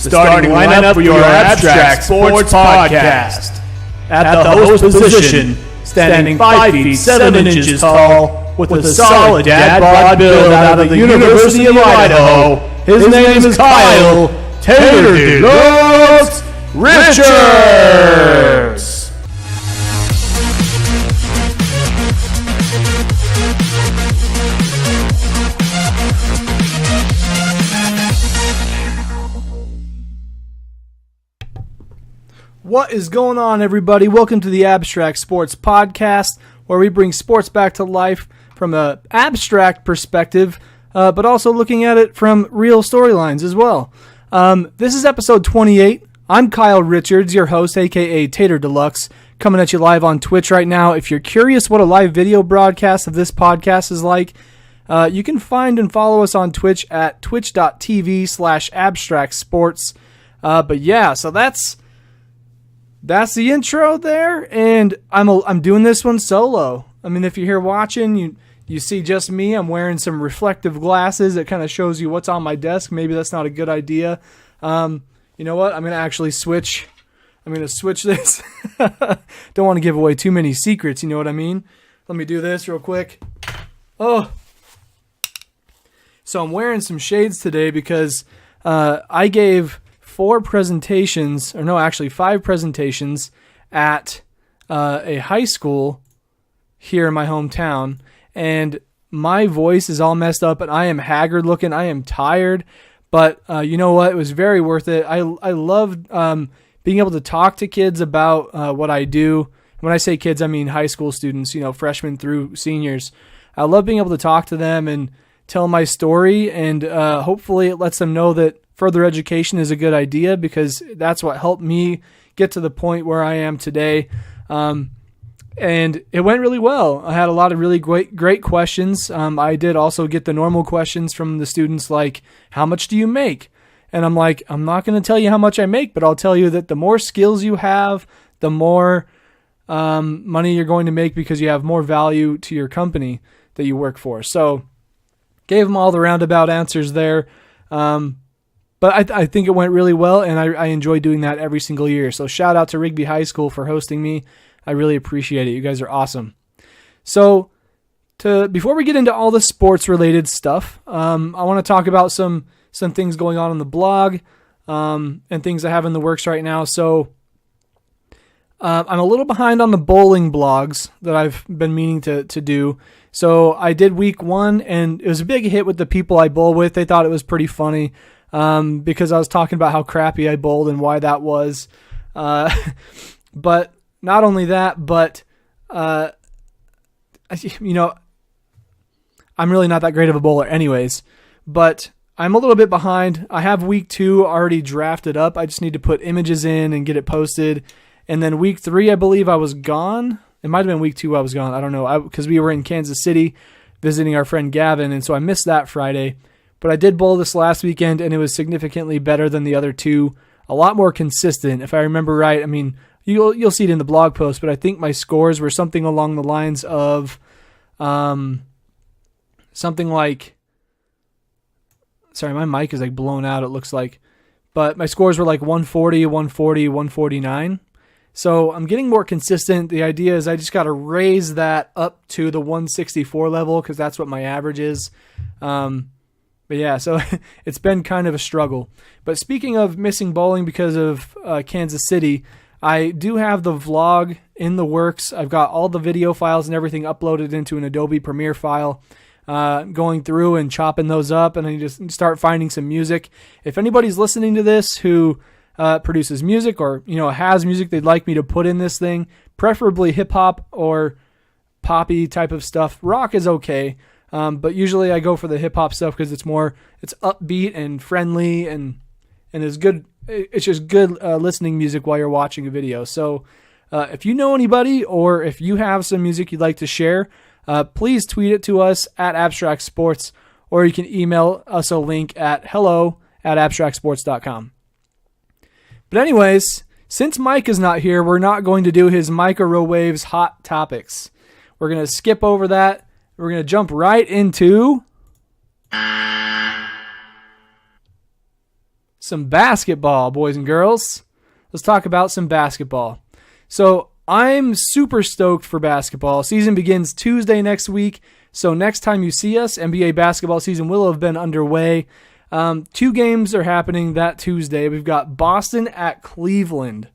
the starting lineup for your Abstract Sports Podcast. At the host position, standing 5 feet 7 inches tall, with a solid dad bod build out of the University of Idaho, his name is Kyle Tater Deluxe Richards. What is going on, everybody? Welcome to the Abstract Sports Podcast, where we bring sports back to life from an abstract perspective, but also looking at it from real storylines as well. This is episode 28. I'm Kyle Richards, your host, aka Tater Deluxe, coming at you live on Twitch right now. If you're curious what a live video broadcast of this podcast is like, you can find and follow us on Twitch at twitch.tv/abstractsports. But yeah, so that's the intro there, and I'm doing this one solo. I mean, if you're here watching, you see just me. I'm wearing some reflective glasses. It kind of shows you what's on my desk. Maybe that's not a good idea. You know what? I'm going to actually switch. I'm going to switch this. Don't want to give away too many secrets, you know what I mean? Let me do this real quick. Oh. So I'm wearing some shades today because I gave 5 presentations at a high school here in my hometown, and my voice is all messed up and I am haggard looking. I am tired, but you know what? It was very worth it. I loved being able to talk to kids about what I do. When I say kids, I mean high school students, freshmen through seniors. I love being able to talk to them and tell my story, and hopefully it lets them know that further education is a good idea, because that's what helped me get to the point where I am today. And it went really well. I had a lot of really great questions. I did also get the normal questions from the students, like, how much do you make? And I'm like, I'm not going to tell you how much I make, but I'll tell you that the more skills you have, the more money you're going to make, because you have more value to your company that you work for. So gave them all the roundabout answers there. But I think it went really well, and I enjoy doing that every single year. So shout out to Rigby High School for hosting me. I really appreciate it. You guys are awesome. So before we get into all the sports-related stuff, I want to talk about some things going on the blog and things I have in the works right now. So I'm a little behind on the bowling blogs that I've been meaning to do. So I did week 1, and it was a big hit with the people I bowl with. They thought it was pretty funny. Because I was talking about how crappy I bowled and why that was. But not only that, but, I'm really not that great of a bowler anyways, but I'm a little bit behind. I have week 2 already drafted up. I just need to put images in and get it posted. And then week 3, I believe I was gone. It might've been week 2 I was gone. I don't know. Because we were in Kansas City visiting our friend Gavin. And so I missed that Friday. But I did bowl this last weekend, and it was significantly better than the other 2. A lot more consistent, if I remember right. I mean, you'll see it in the blog post, but I think my scores were something along the lines of something like... Sorry, my mic is like blown out, it looks like. But my scores were like 140, 140, 149. So I'm getting more consistent. The idea is I just got to raise that up to the 164 level, because that's what my average is. But yeah, so it's been kind of a struggle. But speaking of missing bowling because of Kansas City, I do have the vlog in the works. I've got all the video files and everything uploaded into an Adobe Premiere file, going through and chopping those up, and I just start finding some music. If anybody's listening to this who produces music or has music they'd like me to put in this thing, preferably hip-hop or poppy type of stuff. Rock is okay. But usually I go for the hip hop stuff because it's upbeat and friendly and is good. It's just good listening music while you're watching a video. So if you know anybody, or if you have some music you'd like to share, please tweet it to us at Abstract Sports, or you can email us a link at hello@abstractsports.com. But anyways, since Mike is not here, we're not going to do his microwaves hot topics. We're going to skip over that. We're going to jump right into some basketball, boys and girls. Let's talk about some basketball. So I'm super stoked for basketball. Season begins Tuesday next week. So next time you see us, NBA basketball season will have been underway. 2 games are happening that Tuesday. We've got Boston at Cleveland.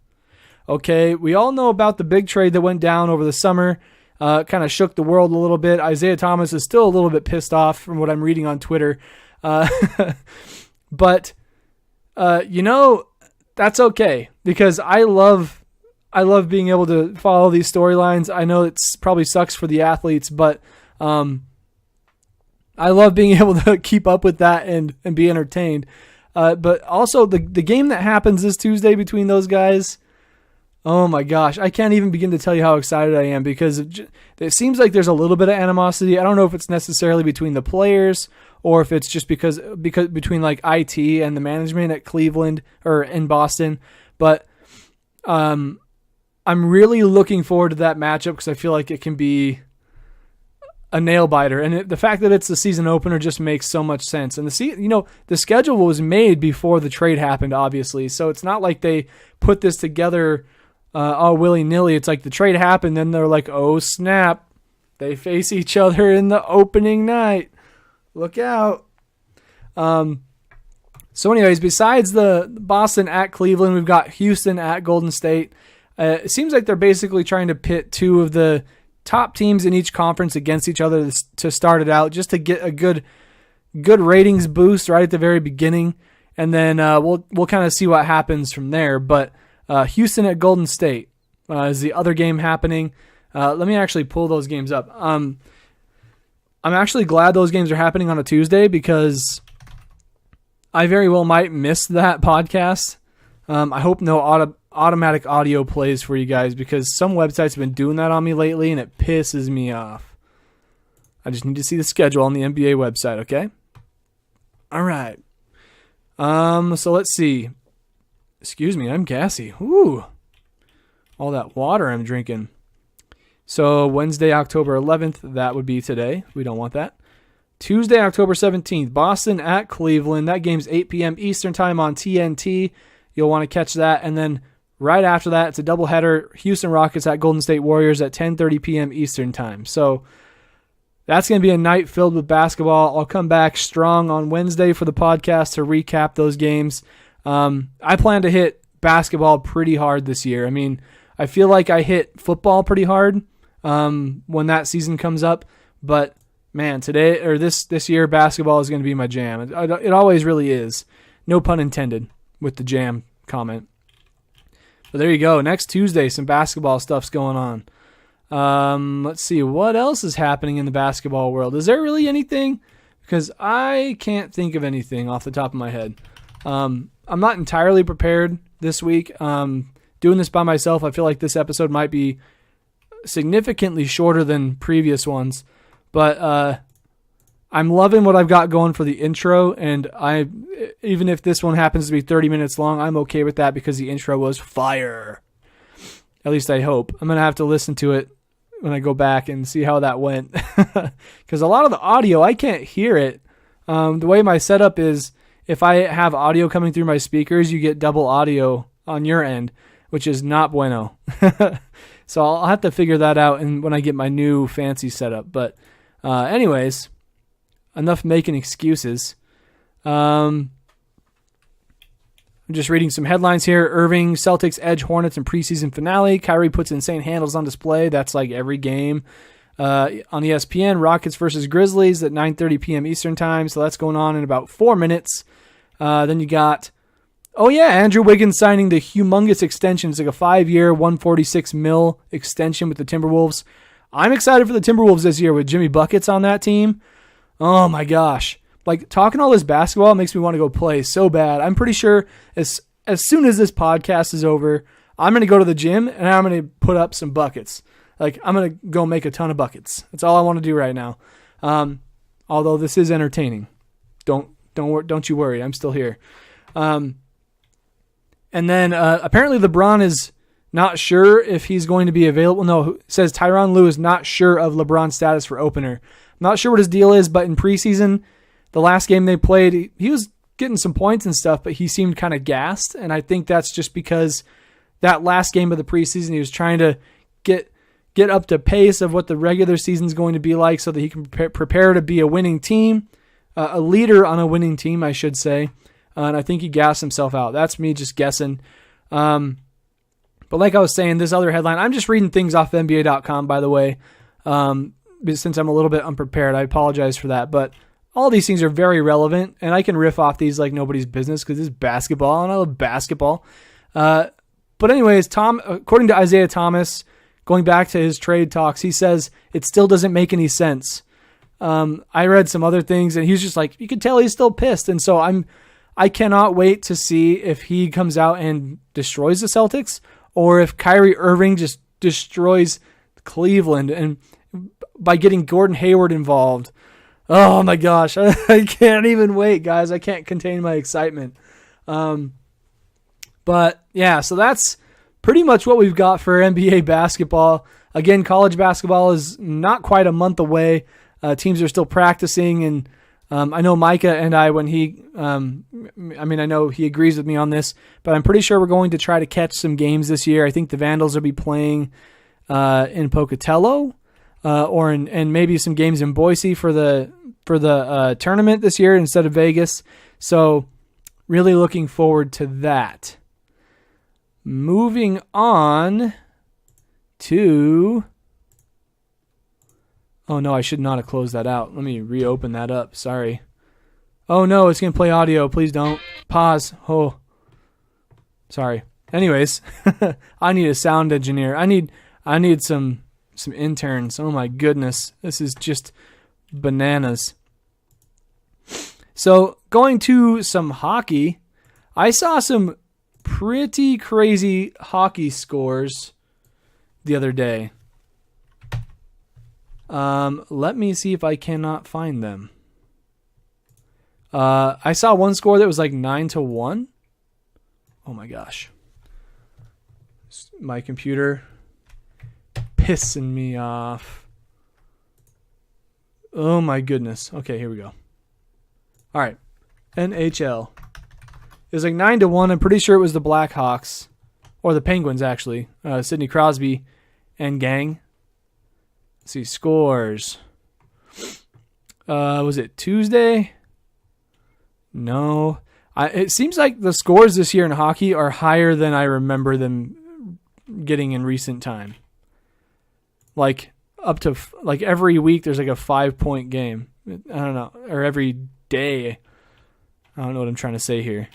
Okay, we all know about the big trade that went down over the summer. Kind of shook the world a little bit. Isaiah Thomas is still a little bit pissed off from what I'm reading on Twitter. But, that's okay because I love being able to follow these storylines. I know it probably sucks for the athletes, but I love being able to keep up with that and be entertained. But also the game that happens this Tuesday between those guys, oh my gosh, I can't even begin to tell you how excited I am because it seems like there's a little bit of animosity. I don't know if it's necessarily between the players or if it's just because between like IT and the management at Cleveland or in Boston. But I'm really looking forward to that matchup because I feel like it can be a nail biter, and the fact that it's the season opener just makes so much sense. And the schedule was made before the trade happened, obviously, so it's not like they put this together all willy nilly. It's like the trade happened, then they're like, oh snap, they face each other in the opening night. Look out. So, anyways, besides the Boston at Cleveland, we've got Houston at Golden State. It seems like they're basically trying to pit 2 of the top teams in each conference against each other to start it out, just to get a good ratings boost right at the very beginning, and then we'll kind of see what happens from there. But Houston at Golden State is the other game happening. Let me actually pull those games up. I'm actually glad those games are happening on a Tuesday because I very well might miss that podcast. I hope no automatic audio plays for you guys because some websites have been doing that on me lately and it pisses me off. I just need to see the schedule on the NBA website, okay? All right. So let's see. Excuse me, I'm gassy. Ooh. All that water I'm drinking. So Wednesday, October 11th, that would be today. We don't want that. Tuesday, October 17th, Boston at Cleveland. That game's 8 p.m. Eastern time on TNT. You'll want to catch that. And then right after that, it's a doubleheader. Houston Rockets at Golden State Warriors at 10:30 p.m. Eastern time. So that's going to be a night filled with basketball. I'll come back strong on Wednesday for the podcast to recap those games. I plan to hit basketball pretty hard this year. I mean, I feel like I hit football pretty hard when that season comes up. But, man, this year, basketball is going to be my jam. It always really is. No pun intended with the jam comment. But there you go. Next Tuesday, some basketball stuff's going on. Let's see. What else is happening in the basketball world? Is there really anything? Because I can't think of anything off the top of my head. I'm not entirely prepared this week. Doing this by myself, I feel like this episode might be significantly shorter than previous ones. But I'm loving what I've got going for the intro, and even if this one happens to be 30 minutes long, I'm okay with that because the intro was fire. At least I hope. I'm going to have to listen to it when I go back and see how that went. Because a lot of the audio, I can't hear it. The way my setup is, if I have audio coming through my speakers, you get double audio on your end, which is not bueno. So I'll have to figure that out when I get my new fancy setup. But anyways, enough making excuses. I'm just reading some headlines here. Irving, Celtics edge Hornets in preseason finale. Kyrie puts insane handles on display. That's like every game. On ESPN, Rockets versus Grizzlies at 9:30 p.m. Eastern time. So that's going on in about 4 minutes. Then you got, Andrew Wiggins signing the humongous extension. It's like a 5-year, $146 million extension with the Timberwolves. I'm excited for the Timberwolves this year with Jimmy Buckets on that team. Oh my gosh. Like, talking all this basketball makes me want to go play so bad. I'm pretty sure as soon as this podcast is over, I'm going to go to the gym and I'm going to put up some buckets. Like, I'm going to go make a ton of buckets. That's all I want to do right now. Although this is entertaining. Don't you worry. I'm still here. And then apparently LeBron is not sure if he's going to be available. No, it says Tyronn Lue is not sure of LeBron's status for opener. I'm not sure what his deal is, but in preseason, the last game they played, he was getting some points and stuff, but he seemed kind of gassed. And I think that's just because that last game of the preseason, he was trying to get up to pace of what the regular season is going to be like so that he can prepare to be a winning team, a leader on a winning team, I should say. And I think he gassed himself out. That's me just guessing. But like I was saying, this other headline, I'm just reading things off NBA.com, by the way. Since I'm a little bit unprepared, I apologize for that. But all these things are very relevant, and I can riff off these like nobody's business because it's basketball, and I love basketball. But anyways, according to Isaiah Thomas, going back to his trade talks, he says it still doesn't make any sense. I read some other things, and he's just like, you can tell he's still pissed. And so I cannot wait to see if he comes out and destroys the Celtics, or if Kyrie Irving just destroys Cleveland and by getting Gordon Hayward involved. Oh my gosh, I can't even wait, guys. I can't contain my excitement. But yeah, so that's pretty much what we've got for NBA basketball. Again, college basketball is not quite a month away. Teams are still practicing, and I know Micah and I, when I know he agrees with me on this, but I'm pretty sure we're going to try to catch some games this year. I think the Vandals will be playing in Pocatello, and maybe some games in Boise for the tournament this year instead of Vegas. So really looking forward to that. Moving on to... Oh no, I should not have closed that out. Let me reopen that up. Sorry. Oh no, it's going to play audio. Please don't. Pause. Oh. Sorry. Anyways, I need a sound engineer. I need some interns. Oh my goodness. This is just bananas. So, going to some hockey, I saw some pretty crazy hockey scores the other day. Let me see if I cannot find them. I saw one score that was like 9-1. Oh my gosh. My computer pissing me off. Oh my goodness. Okay, here we go. All right. NHL. It was like 9-1. I'm pretty sure it was the Blackhawks, or the Penguins actually. Sidney Crosby and gang. Let's see, scores. Was it Tuesday? No. It seems like the scores this year in hockey are higher than I remember them getting in recent time. Like up to like every week there's like a 5-point game. I don't know, or every day. I don't know what I'm trying to say here.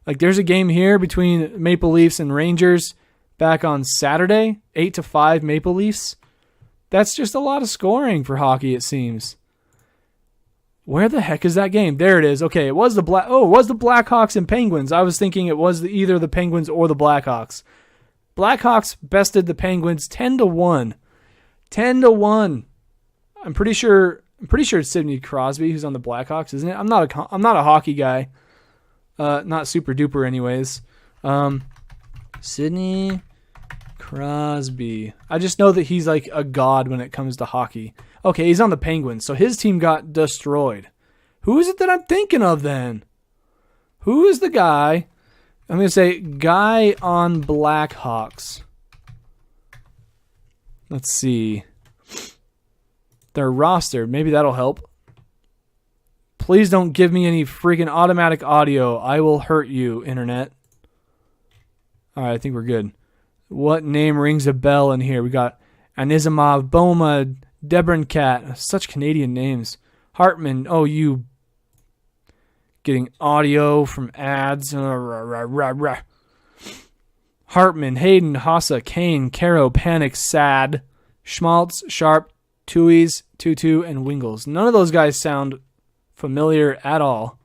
Like there's a game here between Maple Leafs and Rangers back on Saturday, 8-5 Maple Leafs. That's just a lot of scoring for hockey, it seems. Where the heck is that game? There it is. Okay, it was the Blackhawks and Penguins. I was thinking it was either the Penguins or the Blackhawks. Blackhawks bested the Penguins 10-1. 10-1. I'm pretty sure it's Sidney Crosby who's on the Blackhawks, isn't it? I'm not a hockey guy. Not super duper anyways. Sidney Crosby. I just know that he's like a god when it comes to hockey. Okay, he's on the Penguins, so his team got destroyed. Who is it that I'm thinking of then? Who is the guy? I'm going to say guy on Blackhawks. Let's see. Their roster. Maybe that'll help. Please don't give me any freaking automatic audio. I will hurt you, internet. All right, I think we're good. What name rings a bell in here? We got Anisimov, Boma, Debrincat. Such Canadian names. Hartman. Oh, you getting audio from ads. Hartman, Hayden, Hossa, Kane, Caro, Panic, Sad, Schmaltz, Sharp, Tuies, Tutu, and Wingles. None of those guys sound familiar at all.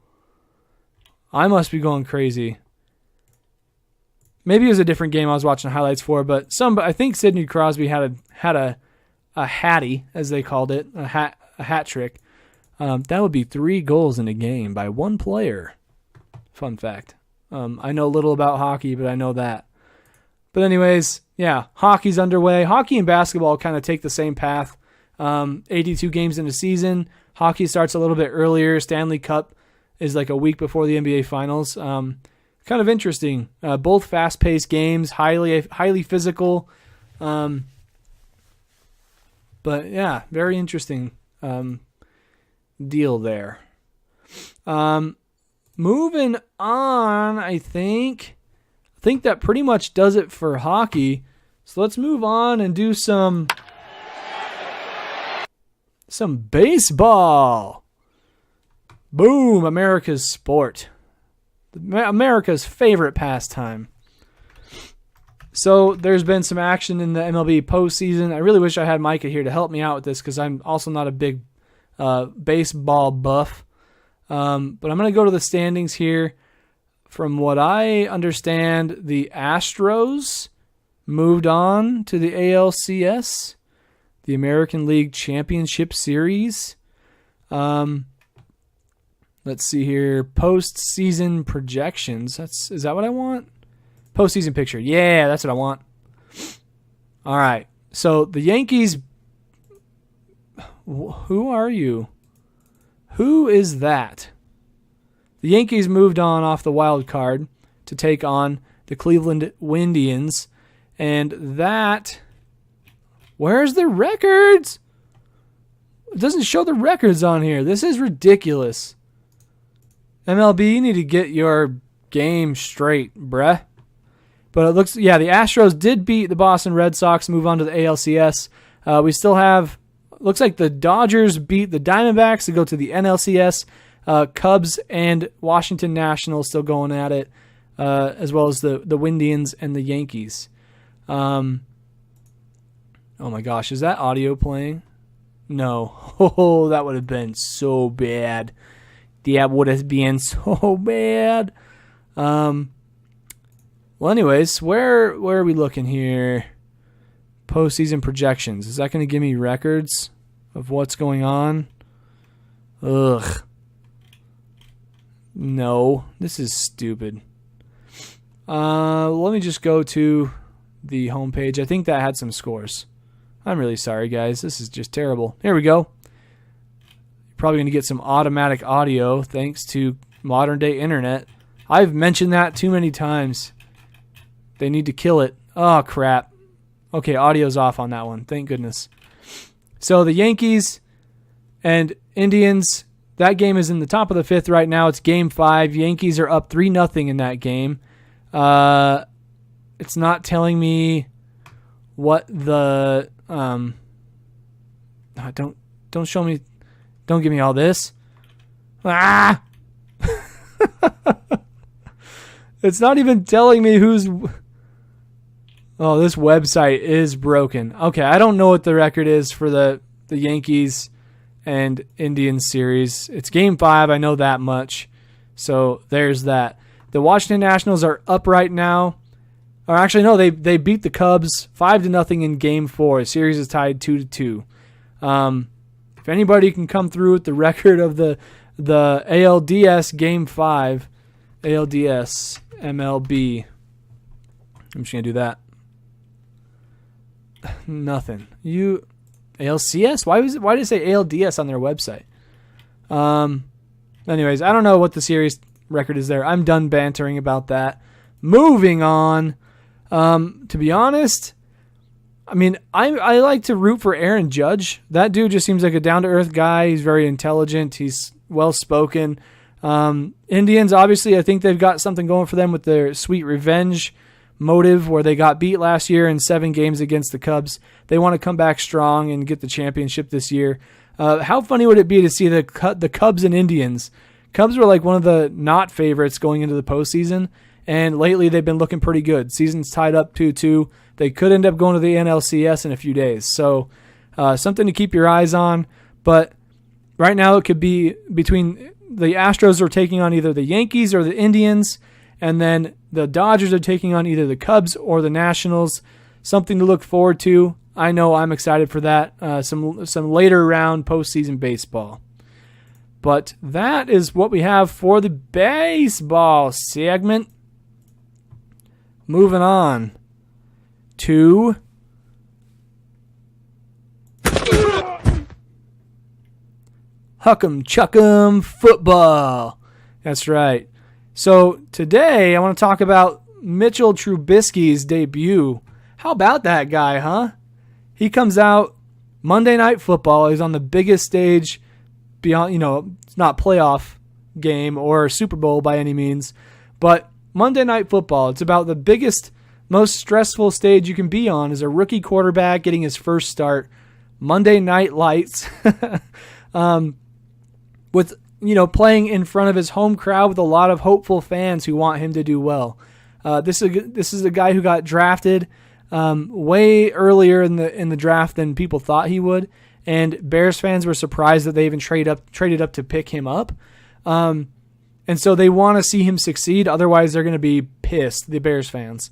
I must be going crazy. Maybe it was a different game I was watching highlights for, but I think Sidney Crosby had a hattie, as they called it, a hat trick. That would be 3 goals in a game by one player. Fun fact. I know little about hockey, but I know that. But anyways, yeah, hockey's underway. Hockey and basketball kind of take the same path. 82 games in a season. Hockey starts a little bit earlier. Stanley Cup is like a week before the NBA Finals. Kind of interesting. Both fast-paced games, highly physical. But yeah, very interesting deal there. Moving on, I think that pretty much does it for hockey. So let's move on and do some baseball. Boom, America's sport. America's favorite pastime. So there's been some action in the MLB postseason. I really wish I had Micah here to help me out with this because I'm also not a big baseball buff. But I'm going to go to the standings here. From what I understand, the Astros moved on to the ALCS, the American League Championship Series. Let's see here. Postseason projections. Is that what I want? Postseason picture. Yeah, that's what I want. All right. So the Yankees. Who are you? Who is that? The Yankees moved on off the wild card to take on the Cleveland Indians. And that... Where's the records? It doesn't show the records on here. This is ridiculous. MLB, you need to get your game straight, bruh. But it looks... Yeah, the Astros did beat the Boston Red Sox, move on to the ALCS. We still have... Looks like the Dodgers beat the Diamondbacks to go to the NLCS. Cubs and Washington Nationals still going at it, as well as the Indians and the Yankees. Oh my gosh, is that audio playing? No. Oh, that would have been so bad. That would have been so bad. Well, anyways, where are we looking here? Postseason projections. Is that going to give me records of what's going on? Ugh. No, this is stupid. Let me just go to the homepage. I think that had some scores. I'm really sorry, guys. This is just terrible. Here we go. You're probably going to get some automatic audio thanks to modern day internet. I've mentioned that too many times. They need to kill it. Oh, crap. Okay, audio's off on that one. Thank goodness. So the Yankees and Indians, that game is in the top of the fifth right now. It's game 5. Yankees are up 3-0 in that game. It's not telling me what the... don't show me... Don't give me all this. Ah! It's not even telling me who's... Oh, this website is broken. Okay, I don't know what the record is for the Yankees and Indians series. It's game 5. I know that much. So there's that. The Washington Nationals are up right now. Or actually, no, they beat the Cubs 5-0 in game 4. The series is tied 2-2. If anybody can come through with the record of the ALDS game 5, ALDS MLB, I'm just going to do that. Nothing. ALCS? Why did it say ALDS on their website? Anyways, I don't know what the series record is there. I'm done bantering about that. Moving on. To be honest, I mean, I like to root for Aaron Judge. That dude just seems like a down-to-earth guy. He's very intelligent. He's well-spoken. Indians, obviously, I think they've got something going for them with their sweet revenge motive where they got beat last year in 7 games against the Cubs. They want to come back strong and get the championship this year. How funny would it be to see the Cubs and Indians? Cubs were like one of the not favorites going into the postseason, and lately they've been looking pretty good. Season's tied up 2-2. They could end up going to the NLCS in a few days. So something to keep your eyes on. But right now it could be between the Astros are taking on either the Yankees or the Indians, and then the Dodgers are taking on either the Cubs or the Nationals. Something to look forward to. I know I'm excited for that. Some later round postseason baseball. But that is what we have for the baseball segment. Moving on to Huck'em Chuck'em football. That's right. So today I want to talk about Mitchell Trubisky's debut. How about that guy, huh? He comes out Monday Night Football. He's on the biggest stage beyond, it's not playoff game or Super Bowl by any means, but Monday Night Football. It's about the biggest, most stressful stage you can be on as a rookie quarterback getting his first start. Monday Night Lights. With, playing in front of his home crowd with a lot of hopeful fans who want him to do well. This is a guy who got drafted way earlier in the draft than people thought he would, and Bears fans were surprised that they even traded up to pick him up. And so they want to see him succeed. Otherwise, they're going to be pissed, the Bears fans.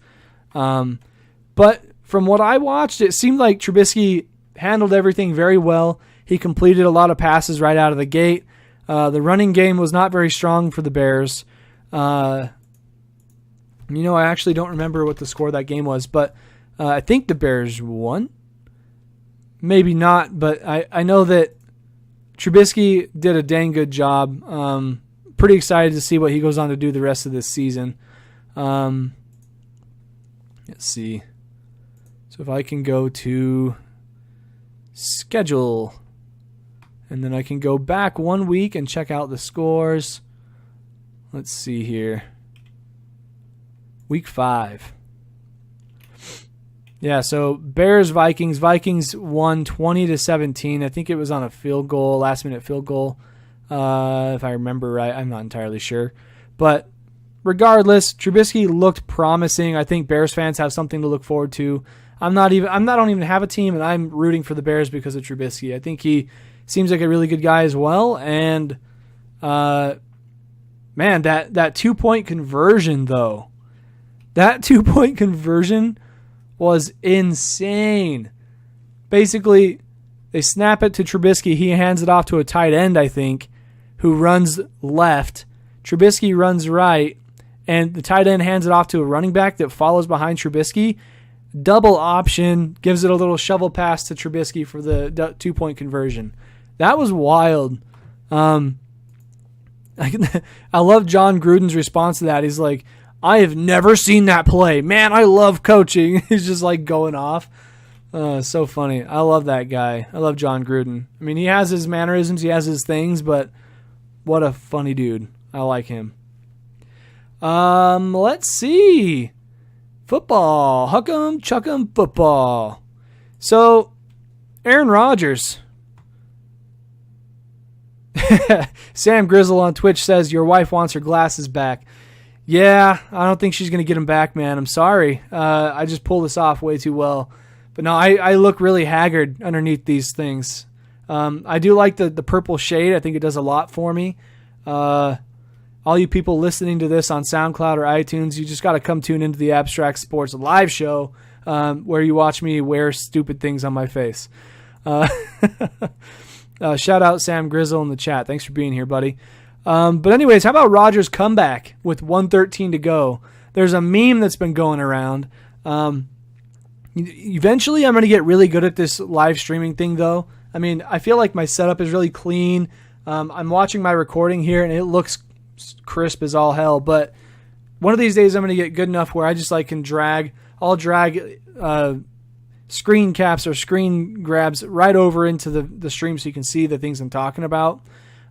But from what I watched, it seemed like Trubisky handled everything very well. He completed a lot of passes right out of the gate. The running game was not very strong for the Bears. I actually don't remember what the score of that game was, but I think the Bears won. Maybe not, but I know that Trubisky did a dang good job. Pretty excited to see what he goes on to do the rest of this season. Let's see. So if I can go to schedule, and then I can go back 1 week and check out the scores. Let's see here. Week 5. Yeah, so Bears-Vikings. Vikings won 20-17. I think it was on a field goal, last-minute field goal. If I remember right, I'm not entirely sure. But regardless, Trubisky looked promising. I think Bears fans have something to look forward to. I don't even have a team, and I'm rooting for the Bears because of Trubisky. I think he seems like a really good guy as well. And man, that 2-point conversion though, that 2-point conversion was insane. Basically, they snap it to Trubisky. He hands it off to a tight end, I think, who runs left. Trubisky runs right, and the tight end hands it off to a running back that follows behind Trubisky. Double option, gives it a little shovel pass to Trubisky for the 2-point conversion. That was wild. I love John Gruden's response to that. He's like, I have never seen that play. Man, I love coaching. He's just like going off. So funny. I love that guy. I love John Gruden. I mean, he has his mannerisms, he has his things, but what a funny dude. I like him. Let's see. Football. Huck'em, chuck'em, football. So, Aaron Rodgers. Sam Grizzle on Twitch says, your wife wants her glasses back. Yeah, I don't think she's going to get them back, man. I'm sorry. I just pulled this off way too well. But no, I look really haggard underneath these things. I do like the purple shade. I think it does a lot for me. All you people listening to this on SoundCloud or iTunes, you just got to come tune into the Abstract Sports live show where you watch me wear stupid things on my face. Shout out Sam Grizzle in the chat. Thanks for being here, buddy. But anyways, how about Rodgers' comeback with 1:13 to go? There's a meme that's been going around. Eventually, I'm going to get really good at this live streaming thing, though. I mean, I feel like my setup is really clean. I'm watching my recording here, and it looks crisp as all hell. But one of these days, I'm going to get good enough where I just can drag. I'll drag screen caps or screen grabs right over into the stream so you can see the things I'm talking about.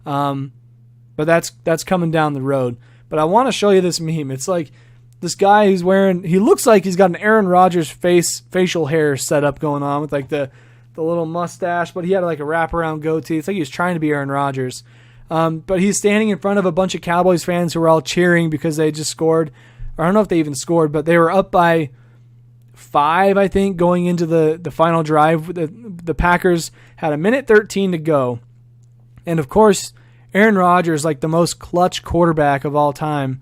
But that's coming down the road. But I want to show you this meme. It's like this guy who's he looks like he's got an Aaron Rodgers facial hair setup going on with like the little mustache, but he had like a wraparound goatee. It's like he was trying to be Aaron Rodgers. But he's standing in front of a bunch of Cowboys fans who were all cheering because they just scored. Or I don't know if they even scored, but they were up by 5, I think, going into the final drive. The Packers had 1:13 to go. And of course, Aaron Rodgers, like the most clutch quarterback of all time.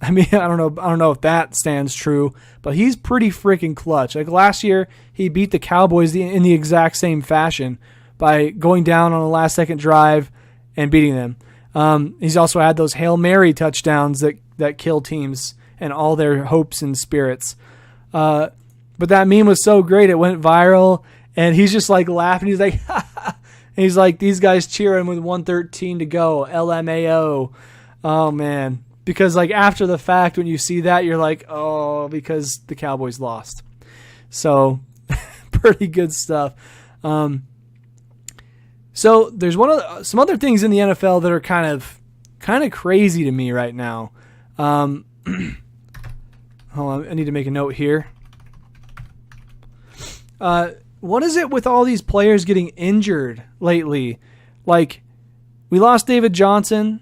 I mean, I don't know if that stands true, but he's pretty freaking clutch. Like last year, he beat the Cowboys in the exact same fashion by going down on a last-second drive and beating them. He's also had those Hail Mary touchdowns that kill teams and all their hopes and spirits. But that meme was so great, it went viral, and he's just like laughing. He's like, And he's like, these guys cheering with 113 to go, LMAO. Oh, man. Because, like, after the fact, when you see that, you're like, oh, because the Cowboys lost. So, pretty good stuff. So, there's some other things in the NFL that are kind of crazy to me right now. Hold on, I need to make a note here. What is it with all these players getting injured lately? Like, we lost David Johnson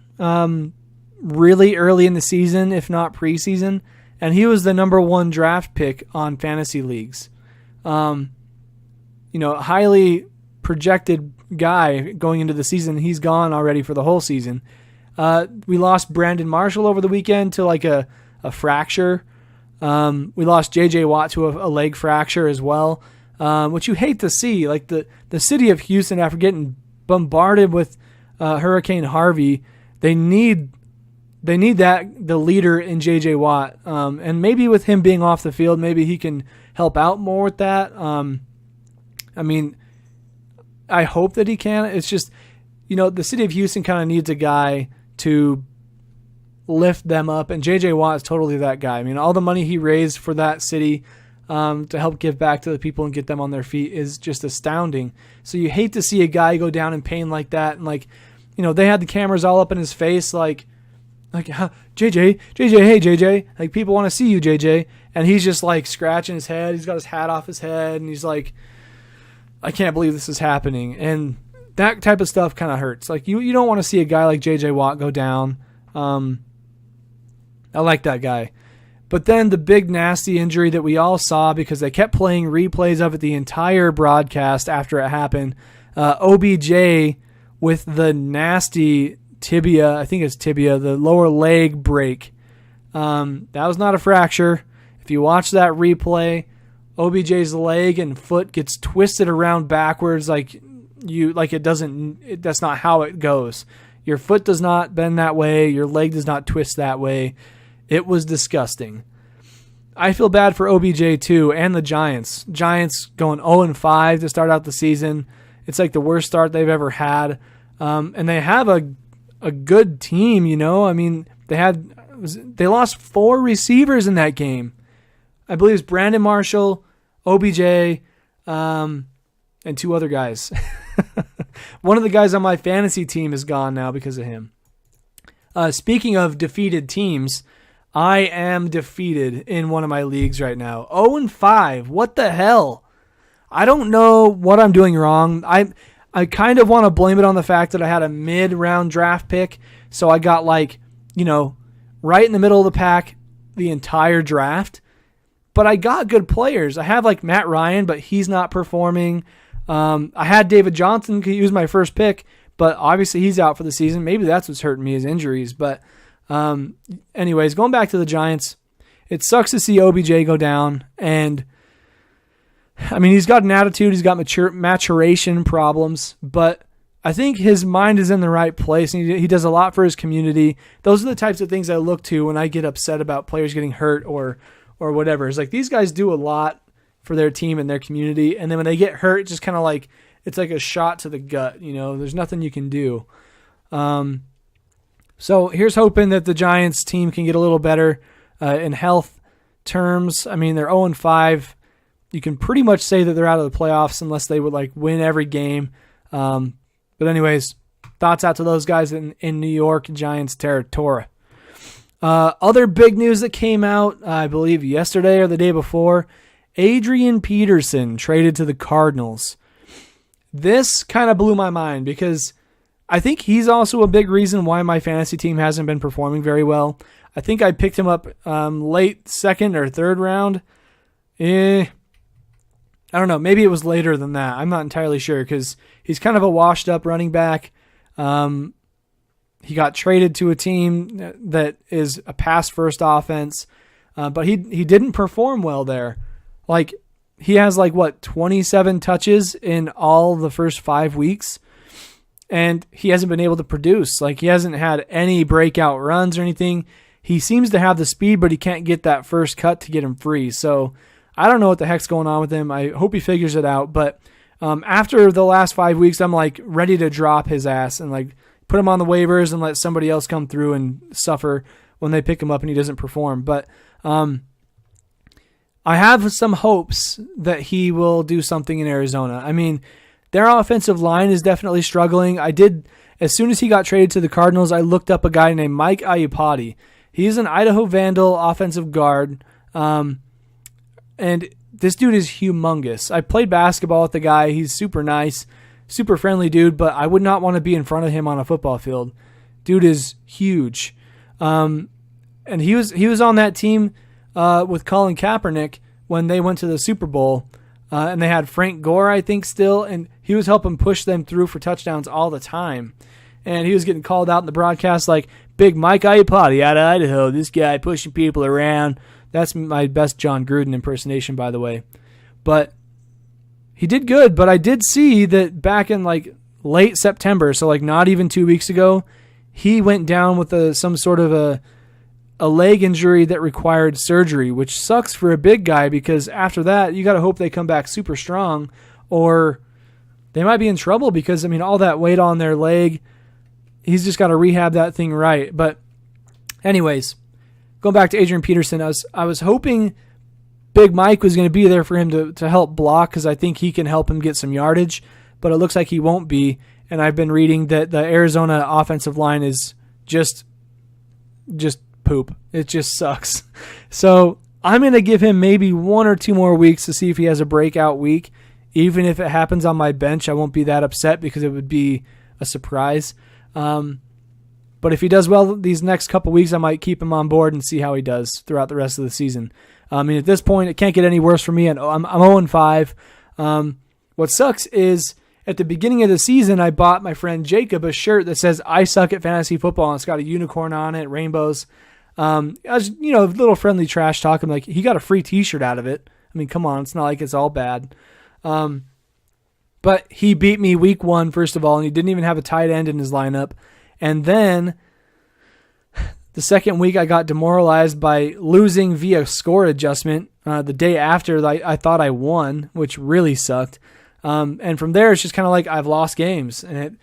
really early in the season, if not preseason, and he was the number 1 draft pick on fantasy leagues. Highly projected guy going into the season. He's gone already for the whole season. We lost Brandon Marshall over the weekend to like a fracture. We lost J.J. Watt to a leg fracture as well, which you hate to see. Like the city of Houston, after getting bombarded with Hurricane Harvey, they need the leader in J.J. Watt. And maybe with him being off the field, maybe he can help out more with that. I hope that he can. It's just, the city of Houston kind of needs a guy to lift them up, and J.J. Watt is totally that guy. All the money he raised for that city to help give back to the people and get them on their feet is just astounding. So you hate to see a guy go down in pain like that, and they had the cameras all up in his face, like JJ, hey JJ, like people want to see you, JJ, and he's just like scratching his head. He's got his hat off his head, and he's like, I can't believe this is happening. And that type of stuff kind of hurts. Like you don't want to see a guy like J.J. Watt go down. I like that guy. But then the big nasty injury that we all saw because they kept playing replays of it the entire broadcast after it happened. OBJ with the nasty tibia, I think it's tibia, the lower leg break. That was not a fracture. If you watch that replay, OBJ's leg and foot gets twisted around backwards that's not how it goes. Your foot does not bend that way. Your leg does not twist that way. It was disgusting. I feel bad for OBJ too, and the Giants. Giants going 0-5 to start out the season. It's like the worst start they've ever had. And they have a good team, they lost 4 receivers in that game. I believe it's Brandon Marshall, OBJ, and 2 other guys. One of the guys on my fantasy team is gone now because of him. Speaking of defeated teams, I am defeated in one of my leagues right now. 0-5. What the hell? I don't know what I'm doing wrong. I kind of want to blame it on the fact that I had a mid-round draft pick, so I got right in the middle of the pack the entire draft. But I got good players. I have Matt Ryan, but he's not performing. I had David Johnson. He was my first pick, but obviously he's out for the season. Maybe that's what's hurting me is injuries. But anyways, going back to the Giants, it sucks to see OBJ go down. And he's got an attitude. He's got maturation problems, but I think his mind is in the right place, and he does a lot for his community. Those are the types of things I look to when I get upset about players getting hurt or whatever. It's like these guys do a lot for their team and their community, and then when they get hurt, it's just kind of it's like a shot to the gut. There's nothing you can do. So here's hoping that the Giants team can get a little better in health terms. They're 0-5. You can pretty much say that they're out of the playoffs unless they would win every game. But anyways, thoughts out to those guys in New York Giants territory. Other big news that came out, I believe yesterday or the day before, Adrian Peterson traded to the Cardinals. This kind of blew my mind because I think he's also a big reason why my fantasy team hasn't been performing very well. I think I picked him up late second or third round. I don't know. Maybe it was later than that. I'm not entirely sure because he's kind of a washed up running back. He got traded to a team that is a pass-first offense, but he didn't perform well there. He has 27 touches in all the first 5 weeks, and he hasn't been able to produce. He hasn't had any breakout runs or anything. He seems to have the speed, but he can't get that first cut to get him free. So I don't know what the heck's going on with him. I hope he figures it out, but After the last 5 weeks, I'm like ready to drop his ass and like put him on the waivers and let somebody else come through and suffer when they pick him up and he doesn't perform. But I have some hopes that he will do something in Arizona. I mean, their offensive line is definitely struggling. As soon as he got traded to the Cardinals, I looked up a guy named Mike Iupati. He's an Idaho Vandal offensive guard, and this dude is humongous. I played basketball with the guy. He's super nice, super friendly dude, but I would not want to be in front of him on a football field. Dude is huge. And he was on that team with Colin Kaepernick when they went to the Super Bowl, and they had Frank Gore, I think, still, and he was helping push them through for touchdowns all the time. And he was getting called out in the broadcast like, Big Mike Iupati out of Idaho, this guy pushing people around. That's my best John Gruden impersonation, by the way. But he did good, but I did see that back in like late September, so like not even 2 weeks ago, he went down with some sort of a leg injury that required surgery, which sucks for a big guy because after that, you got to hope they come back super strong or they might be in trouble because, I mean, all that weight on their leg, he's just got to rehab that thing right. But anyways, going back to Adrian Peterson, I was hoping Big Mike was going to be there for him to help block because I think he can help him get some yardage, but it looks like he won't be. And I've been reading that the Arizona offensive line is just poop. It just sucks. So I'm going to give him maybe 1 or 2 more weeks to see if he has a breakout week. Even if it happens on my bench, I won't be that upset because it would be a surprise. But if he does well these next couple weeks, I might keep him on board and see how he does throughout the rest of the season. I mean, at this point, it can't get any worse for me. I'm 0-5. What sucks is at the beginning of the season, I bought my friend Jacob a shirt that says, I suck at fantasy football, and it's got a unicorn on it, rainbows. I was, a little friendly trash talk. I'm like, he got a free t-shirt out of it. I mean, come on, it's not like it's all bad. But he beat me week 1, first of all, and he didn't even have a tight end in his lineup. And then the second week I got demoralized by losing via score adjustment the day after I thought I won, which really sucked. And from there, it's just kind of like I've lost games. And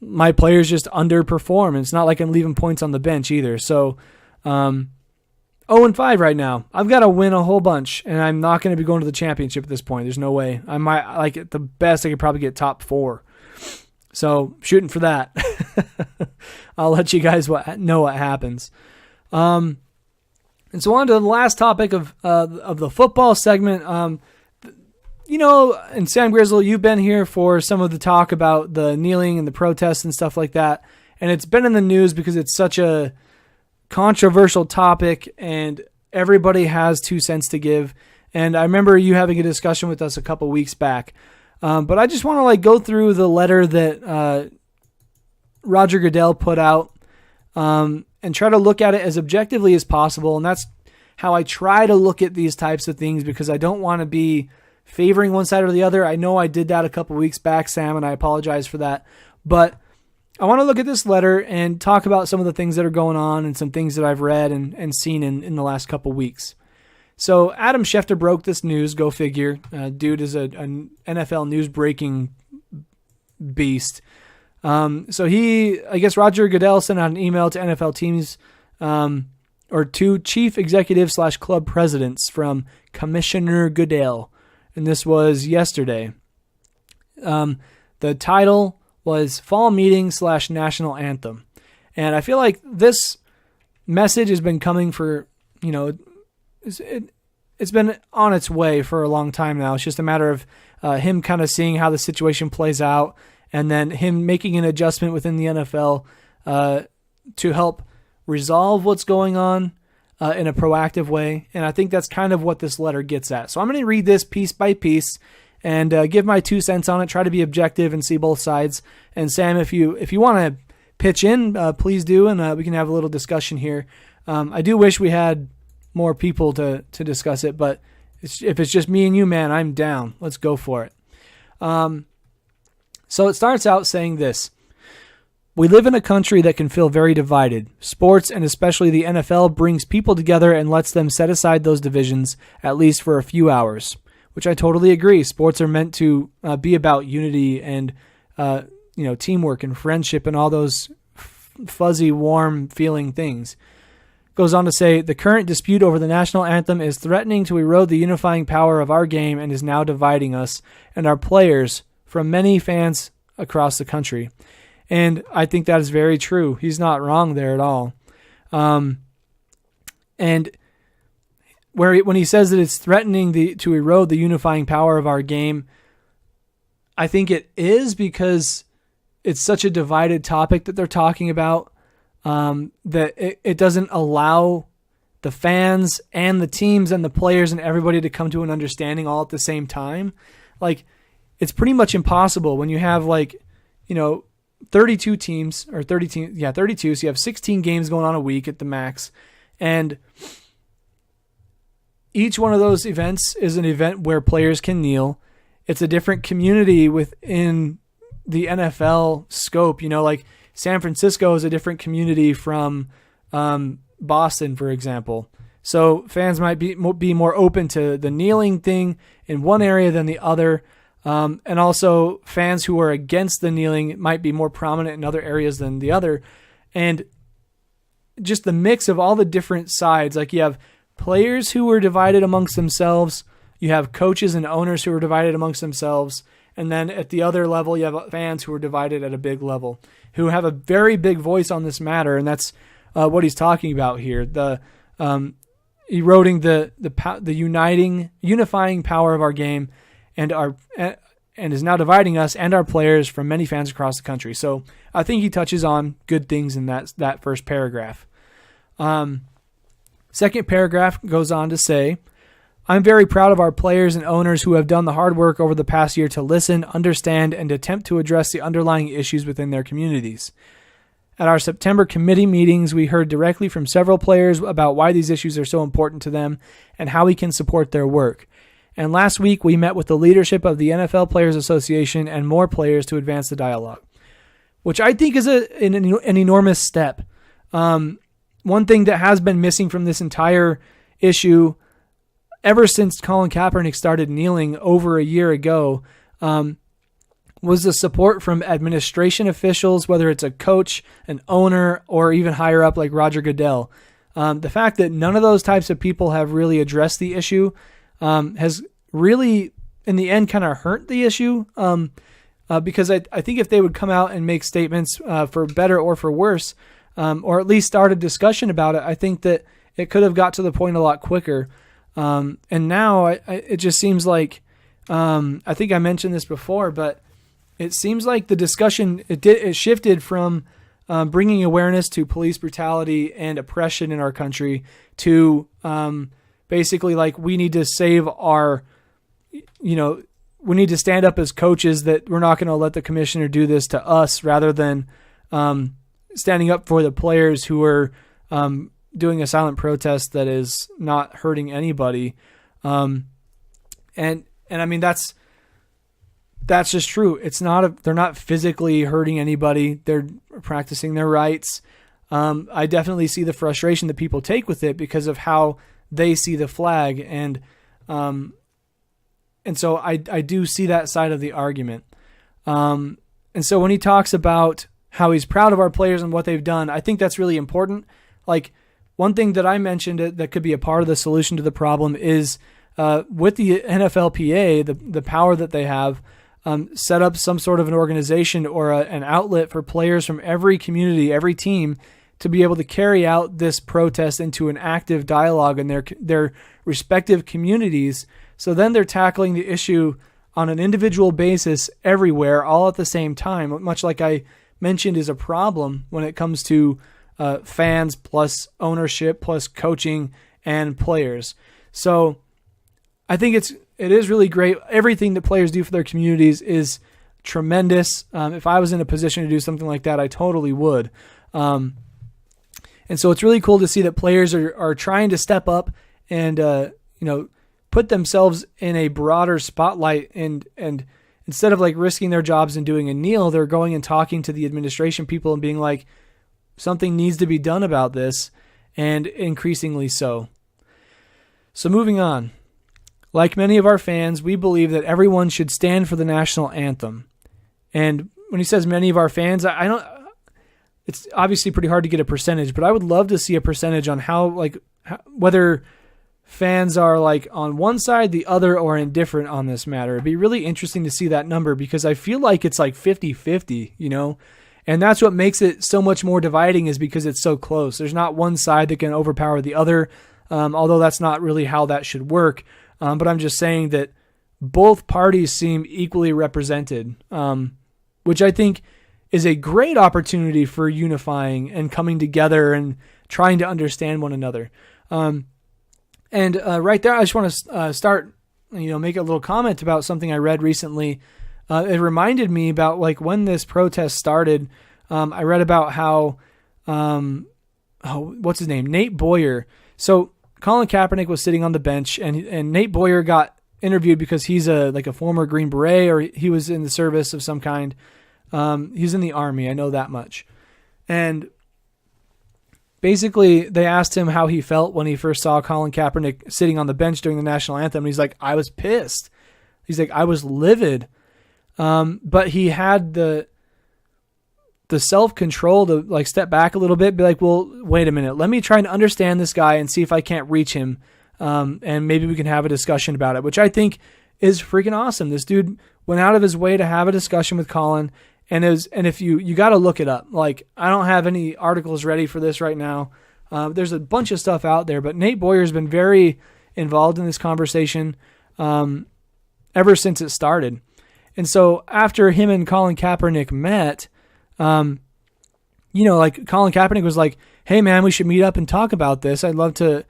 my players just underperform. It's not like I'm leaving points on the bench either. So 0-5 right now. I've got to win a whole bunch, and I'm not going to be going to the championship at this point. There's no way. I might, like, at the best, I could probably get top 4. So shooting for that. I'll let you guys know what happens. And so on to the last topic of the football segment. And Sam Grizzle, you've been here for some of the talk about the kneeling and the protests and stuff like that. And it's been in the news because it's such a controversial topic and everybody has 2 cents to give. And I remember you having a discussion with us a couple weeks back. But I just want to go through the letter that Roger Goodell put out and try to look at it as objectively as possible. And that's how I try to look at these types of things because I don't want to be favoring one side or the other. I know I did that a couple weeks back, Sam, and I apologize for that. But I want to look at this letter and talk about some of the things that are going on and some things that I've read and seen in the last couple weeks. So Adam Schefter broke this news, go figure. Dude is an NFL news breaking beast. So I guess Roger Goodell sent out an email to NFL teams or to chief executives / club presidents from Commissioner Goodell. And this was yesterday. The title was Fall Meeting / National Anthem. And I feel like this message has been coming for, it's been on its way for a long time now. It's just a matter of him kind of seeing how the situation plays out and then him making an adjustment within the NFL to help resolve what's going on in a proactive way. And I think that's kind of what this letter gets at. So I'm going to read this piece by piece and give my 2 cents on it, try to be objective and see both sides. And Sam, if you want to pitch in, please do, and we can have a little discussion here. I do wish we had more people to discuss it, but if it's just me and you, man, I'm down. Let's go for it. So it starts out saying this. We live in a country that can feel very divided. Sports, and especially the NFL, brings people together and lets them set aside those divisions, at least for a few hours. which I totally agree. Sports are meant to be about unity and teamwork and friendship and all those fuzzy, warm feeling things. Goes on to say, the current dispute over the national anthem is threatening to erode the unifying power of our game and is now dividing us and our players from many fans across the country. And I think that is very true. He's not wrong there at all. And when he says that it's threatening to erode the unifying power of our game, I think it is, because it's such a divided topic that they're talking about, that it doesn't allow the fans and the teams and the players and everybody to come to an understanding all at the same time. Like, it's pretty much impossible when you have 32 teams, or 30 teams, 32. So you have 16 games going on a week at the max. And each one of those events is an event where players can kneel. It's a different community within the NFL scope. Like San Francisco is a different community from Boston, for example. So fans might be more open to the kneeling thing in one area than the other. And also fans who are against the kneeling might be more prominent in other areas than the other. And just the mix of all the different sides, like you have players who are divided amongst themselves, you have coaches and owners who are divided amongst themselves, and then at the other level, you have fans who are divided at a big level, who have a very big voice on this matter, and that's what he's talking about here. The eroding the unifying power of our game, and is now dividing us and our players from many fans across the country. So I think he touches on good things in that first paragraph. Second paragraph goes on to say, I'm very proud of our players and owners who have done the hard work over the past year to listen, understand, and attempt to address the underlying issues within their communities. At our September committee meetings, we heard directly from several players about why these issues are so important to them and how we can support their work. And last week, we met with the leadership of the NFL Players Association and more players to advance the dialogue, which I think is an enormous step. One thing that has been missing from this entire issue ever since Colin Kaepernick started kneeling over a year ago was the support from administration officials, whether it's a coach, an owner, or even higher up like Roger Goodell. The fact that none of those types of people have really addressed the issue has really, in the end, kind of hurt the issue, because I think if they would come out and make statements for better or for worse, or at least start a discussion about it, I think that it could have got to the point a lot quicker. And now it just seems like, I think I mentioned this before, but it seems like the discussion, it shifted from bringing awareness to police brutality and oppression in our country to basically like we need to save we need to stand up as coaches that we're not going to let the commissioner do this to us, rather than standing up for the players who are doing a silent protest that is not hurting anybody. And I mean, that's just true. They're not physically hurting anybody. They're practicing their rights. I definitely see the frustration that people take with it because of how they see the flag. And so I do see that side of the argument. And so when he talks about how he's proud of our players and what they've done, I think that's really important. Like, one thing that I mentioned that could be a part of the solution to the problem is with the NFLPA, the power that they have, set up some sort of an organization or an outlet for players from every community, every team, to be able to carry out this protest into an active dialogue in their respective communities. So then they're tackling the issue on an individual basis everywhere, all at the same time, much like I mentioned is a problem when it comes to fans plus ownership plus coaching and players. So I think it is really great. Everything that players do for their communities is tremendous. If I was in a position to do something like that, I totally would. And so it's really cool to see that players are trying to step up and put themselves in a broader spotlight, and instead of like risking their jobs and doing a kneel, they're going and talking to the administration people and being like, something needs to be done about this, and increasingly so. So moving on. Like many of our fans, we believe that everyone should stand for the national anthem. And when he says many of our fans, I don't. It's obviously pretty hard to get a percentage, but I would love to see a percentage on whether fans are like on one side, the other, or indifferent on this matter. It'd be really interesting to see that number because I feel like it's like 50-50, you know? And that's what makes it so much more dividing is because it's so close. There's not one side that can overpower the other, although that's not really how that should work. But I'm just saying that both parties seem equally represented, which I think is a great opportunity for unifying and coming together and trying to understand one another. And right there, I just want to start, make a little comment about something I read recently. It reminded me about like when this protest started. I read about how, what's his name? Nate Boyer. So Colin Kaepernick was sitting on the bench and Nate Boyer got interviewed because he's a former Green Beret, or he was in the service of some kind. He's in the Army. I know that much. And basically, they asked him how he felt when he first saw Colin Kaepernick sitting on the bench during the national anthem. And he's like, I was pissed. He's like, I was livid. But he had the self-control to like step back a little bit, be like, well, wait a minute. Let me try and understand this guy and see if I can't reach him. And maybe we can have a discussion about it, which I think is freaking awesome. This dude went out of his way to have a discussion with Colin. And if you got to look it up. Like, I don't have any articles ready for this right now. There's a bunch of stuff out there, but Nate Boyer's been very involved in this conversation ever since it started. And so after him and Colin Kaepernick met, Colin Kaepernick was like, hey man, we should meet up and talk about this. I'd love to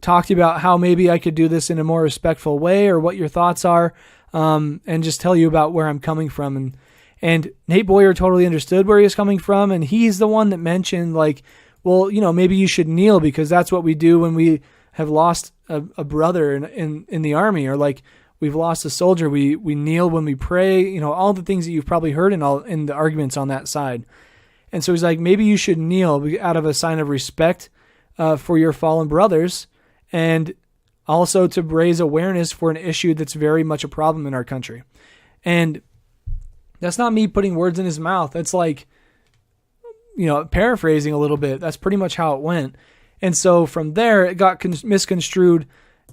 talk to you about how maybe I could do this in a more respectful way or what your thoughts are, and just tell you about where I'm coming from. And Nate Boyer totally understood where he was coming from. And he's the one that mentioned like, well, maybe you should kneel because that's what we do when we have lost a brother in the Army, or like we've lost a soldier. We kneel when we pray, all the things that you've probably heard in the arguments on that side. And so he's like, maybe you should kneel out of a sign of respect for your fallen brothers, and also to raise awareness for an issue that's very much a problem in our country. And that's not me putting words in his mouth. That's like, paraphrasing a little bit. That's pretty much how it went. And so from there, it got misconstrued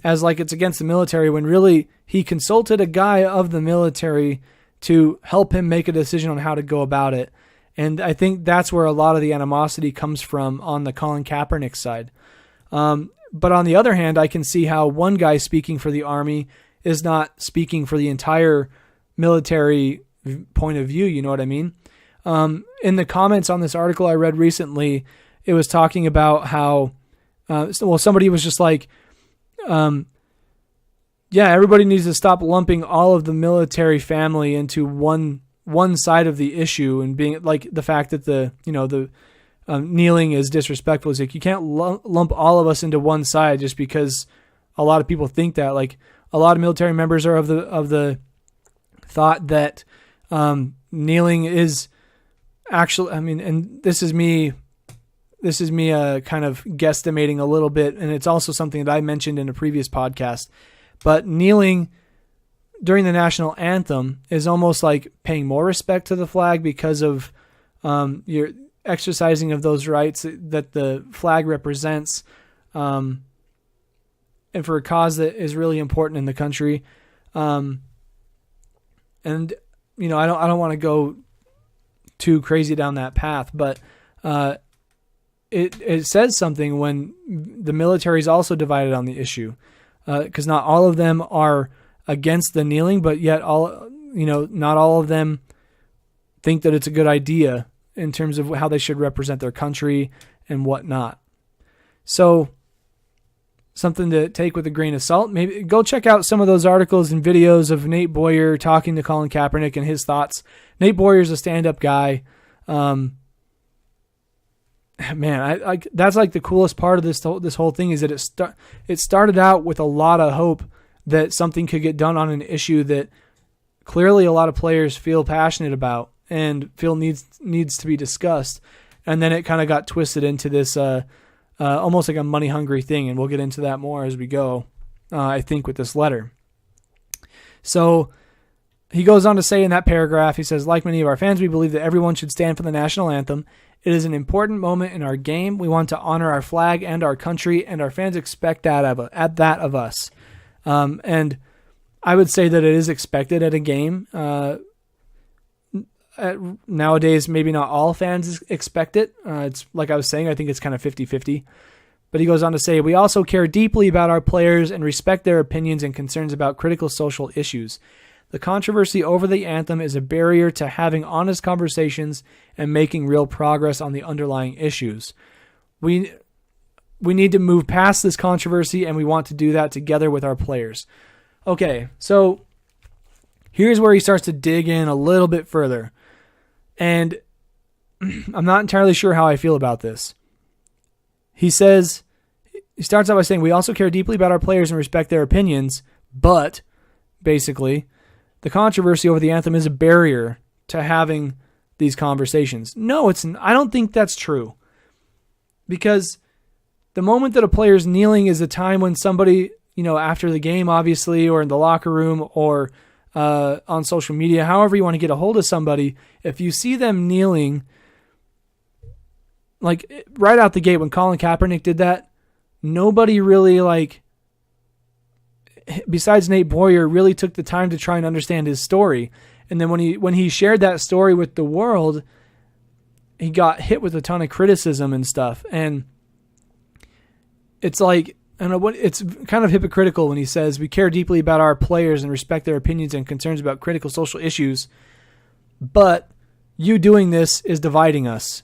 as like it's against the military, when really he consulted a guy of the military to help him make a decision on how to go about it. And I think that's where a lot of the animosity comes from on the Colin Kaepernick side. But on the other hand, I can see how one guy speaking for the Army is not speaking for the entire military point of view. You know what I mean? In the comments on this article I read recently, it was talking about how, somebody was just like, everybody needs to stop lumping all of the military family into one side of the issue, and being like the fact that the kneeling is disrespectful. It's like you can't lump all of us into one side just because a lot of people think that. Like a lot of military members are of the thought that kneeling is actually, and this is me kind of guesstimating a little bit, and it's also something that I mentioned in a previous podcast, but kneeling during the national anthem is almost like paying more respect to the flag because of your exercising of those rights that the flag represents, and for a cause that is really important in the country. And I don't want to go too crazy down that path, but it says something when the military is also divided on the issue, because not all of them are against the kneeling, but yet not all of them think that it's a good idea in terms of how they should represent their country and whatnot. So something to take with a grain of salt. Maybe go check out some of those articles and videos of Nate Boyer talking to Colin Kaepernick and his thoughts. Nate Boyer's a stand-up guy. Man, I that's like the coolest part of this whole thing is that it started out with a lot of hope that something could get done on an issue that clearly a lot of players feel passionate about and feel needs to be discussed. And then it kind of got twisted into this almost like a money-hungry thing, and we'll get into that more as we go. I think, with this letter. So he goes on to say in that paragraph, he says, like many of our fans, we believe that everyone should stand for the national anthem. It is an important moment in our game. We want to honor our flag and our country, and our fans expect that of us. And I would say that it is expected at a game. Nowadays, maybe not all fans expect it. It's like I was saying, I think it's kind of 50-50. But he goes on to say, we also care deeply about our players and respect their opinions and concerns about critical social issues. The controversy over the anthem is a barrier to having honest conversations and making real progress on the underlying issues. We need to move past this controversy, and we want to do that together with our players. Okay, so here's where he starts to dig in a little bit further. And I'm not entirely sure how I feel about this. He starts out by saying, we also care deeply about our players and respect their opinions, but basically, the controversy over the anthem is a barrier to having these conversations. No, I don't think that's true. Because the moment that a player is kneeling is a time when somebody, after the game, obviously, or in the locker room, or on social media, however you want to get a hold of somebody, if you see them kneeling, like right out the gate when Colin Kaepernick did that, nobody really, besides Nate Boyer, really took the time to try and understand his story. And then when he shared that story with the world, he got hit with a ton of criticism and stuff. And it's like, I don't know what, it's kind of hypocritical when he says we care deeply about our players and respect their opinions and concerns about critical social issues, but you doing this is dividing us.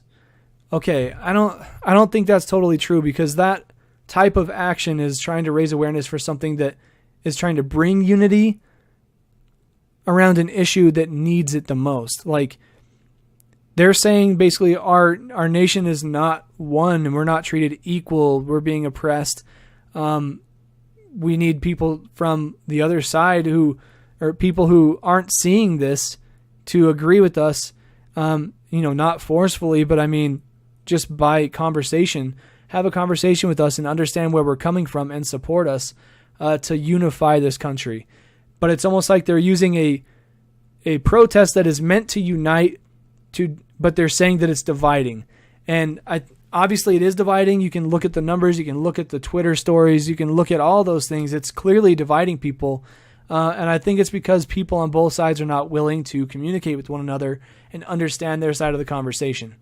Okay, I don't think that's totally true, because that type of action is trying to raise awareness for something that is trying to bring unity around an issue that needs it the most. Like, they're saying basically our nation is not one and we're not treated equal. We're being oppressed. We need people from the other side or people who aren't seeing this to agree with us, not forcefully, but I mean, just by conversation, have a conversation with us and understand where we're coming from and support us, to unify this country. But it's almost like they're using a protest that is meant to unite, but they're saying that it's dividing. And obviously it is dividing. You can look at the numbers, you can look at the Twitter stories, you can look at all those things. It's clearly dividing people. And I think it's because people on both sides are not willing to communicate with one another and understand their side of the conversation.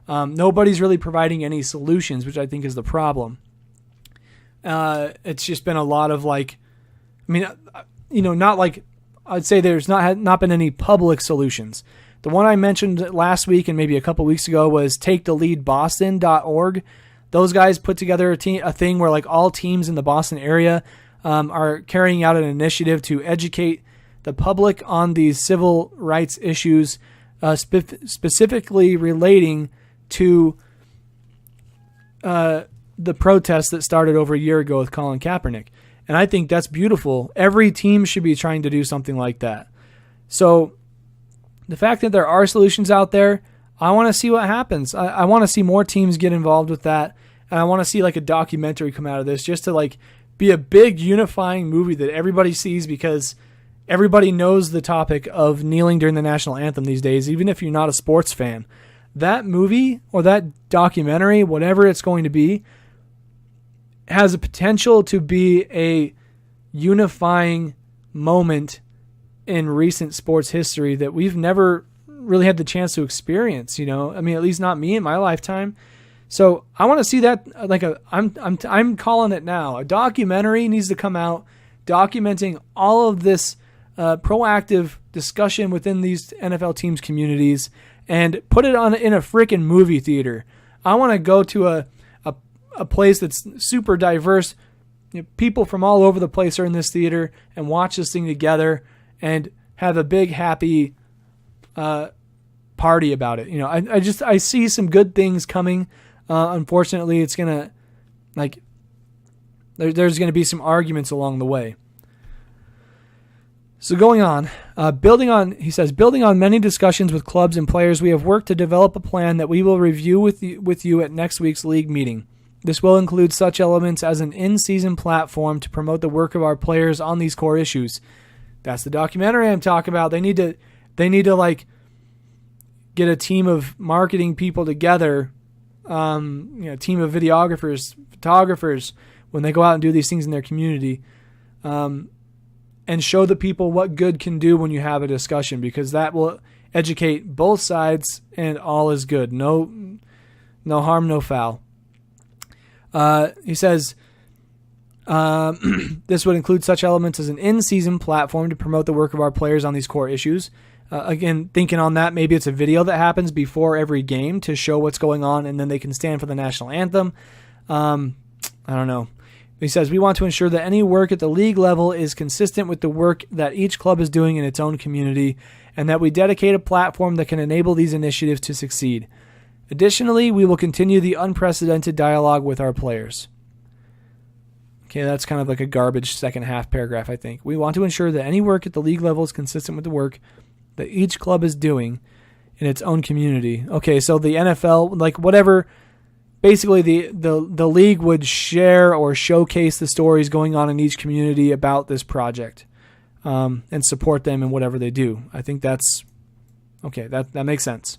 Nobody's really providing any solutions, which I think is the problem. It's just been a lot of not like, I'd say there's not been any public solutions. The one I mentioned last week and maybe a couple weeks ago was taketheleadboston.org. Those guys put together a thing where all teams in the Boston area are carrying out an initiative to educate the public on these civil rights issues, specifically relating to the protests that started over a year ago with Colin Kaepernick. And I think that's beautiful. Every team should be trying to do something like that. So the fact that there are solutions out there, I want to see what happens. I want to see more teams get involved with that. And I want to see a documentary come out of this, just to be a big unifying movie that everybody sees, because everybody knows the topic of kneeling during the national anthem these days, even if you're not a sports fan. That movie or that documentary, whatever it's going to be, has a potential to be a unifying moment in recent sports history that we've never really had the chance to experience, at least not me in my lifetime. So I want to see that, I'm calling it now. A documentary needs to come out documenting all of this proactive discussion within these NFL teams' communities, and put it in a freaking movie theater. I want to go to a place that's super diverse. People from all over the place are in this theater and watch this thing together and have a big happy party about it. I see some good things coming. Unfortunately, it's gonna there's gonna be some arguments along the way. So going on, building on many discussions with clubs and players, we have worked to develop a plan that we will review with you at next week's league meeting. This will include such elements as an in-season platform to promote the work of our players on these core issues. That's the documentary I'm talking about. They need to like get a team of marketing people together, team of videographers, photographers, when they go out and do these things in their community, and show the people what good can do when you have a discussion, because that will educate both sides and all is good. No harm, no foul. He says, this would include such elements as an in-season platform to promote the work of our players on these core issues. Again, thinking on that, maybe it's a video that happens before every game to show what's going on, and then they can stand for the national anthem. I don't know. He says, we want to ensure that any work at the league level is consistent with the work that each club is doing in its own community, and that we dedicate a platform that can enable these initiatives to succeed. Additionally, we will continue the unprecedented dialogue with our players. Okay, that's kind of like a garbage second half paragraph, I think. We want to ensure that any work at the league level is consistent with the work that each club is doing in its own community. Okay, so the NFL, like whatever, basically the league would share or showcase the stories going on in each community about this project, and support them in whatever they do. I think that's okay. That makes sense.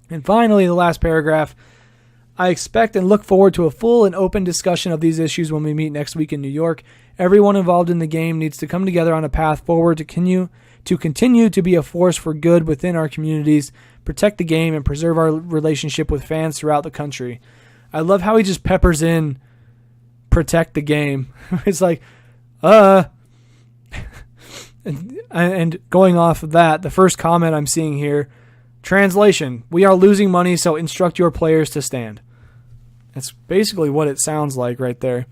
And finally, the last paragraph, I expect and look forward to a full and open discussion of these issues when we meet next week in New York. Everyone involved in the game needs to come together on a path forward to continue to be a force for good within our communities, protect the game, and preserve our relationship with fans throughout the country. I love how he just peppers in protect the game. It's like, and going off of that, the first comment I'm seeing here, translation, we are losing money, so instruct your players to stand. That's basically what it sounds like right there.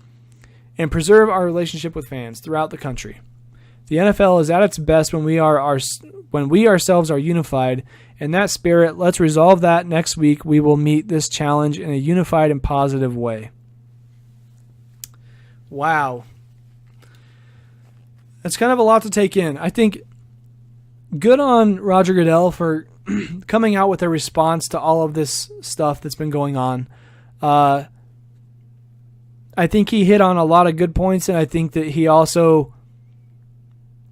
And preserve our relationship with fans throughout the country. The NFL is at its best when we ourselves are unified. In that spirit, let's resolve that next week. We will meet this challenge in a unified and positive way. Wow. That's kind of a lot to take in. I think good on Roger Goodell for coming out with a response to all of this stuff that's been going on. I think he hit on a lot of good points, and I think that he also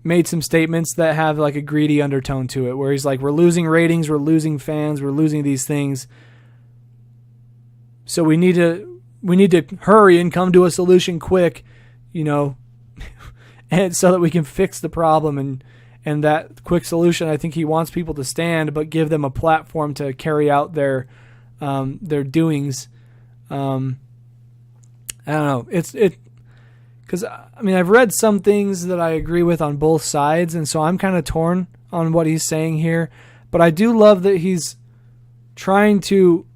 made some statements that have like a greedy undertone to it, where he's like, we're losing ratings, we're losing fans, we're losing these things. So we need to hurry and come to a solution quick, and so that we can fix the problem. And that quick solution, I think he wants people to stand, but give them a platform to carry out their doings. I don't know. Because I've read some things that I agree with on both sides, and so I'm kind of torn on what he's saying here. But I do love that he's trying to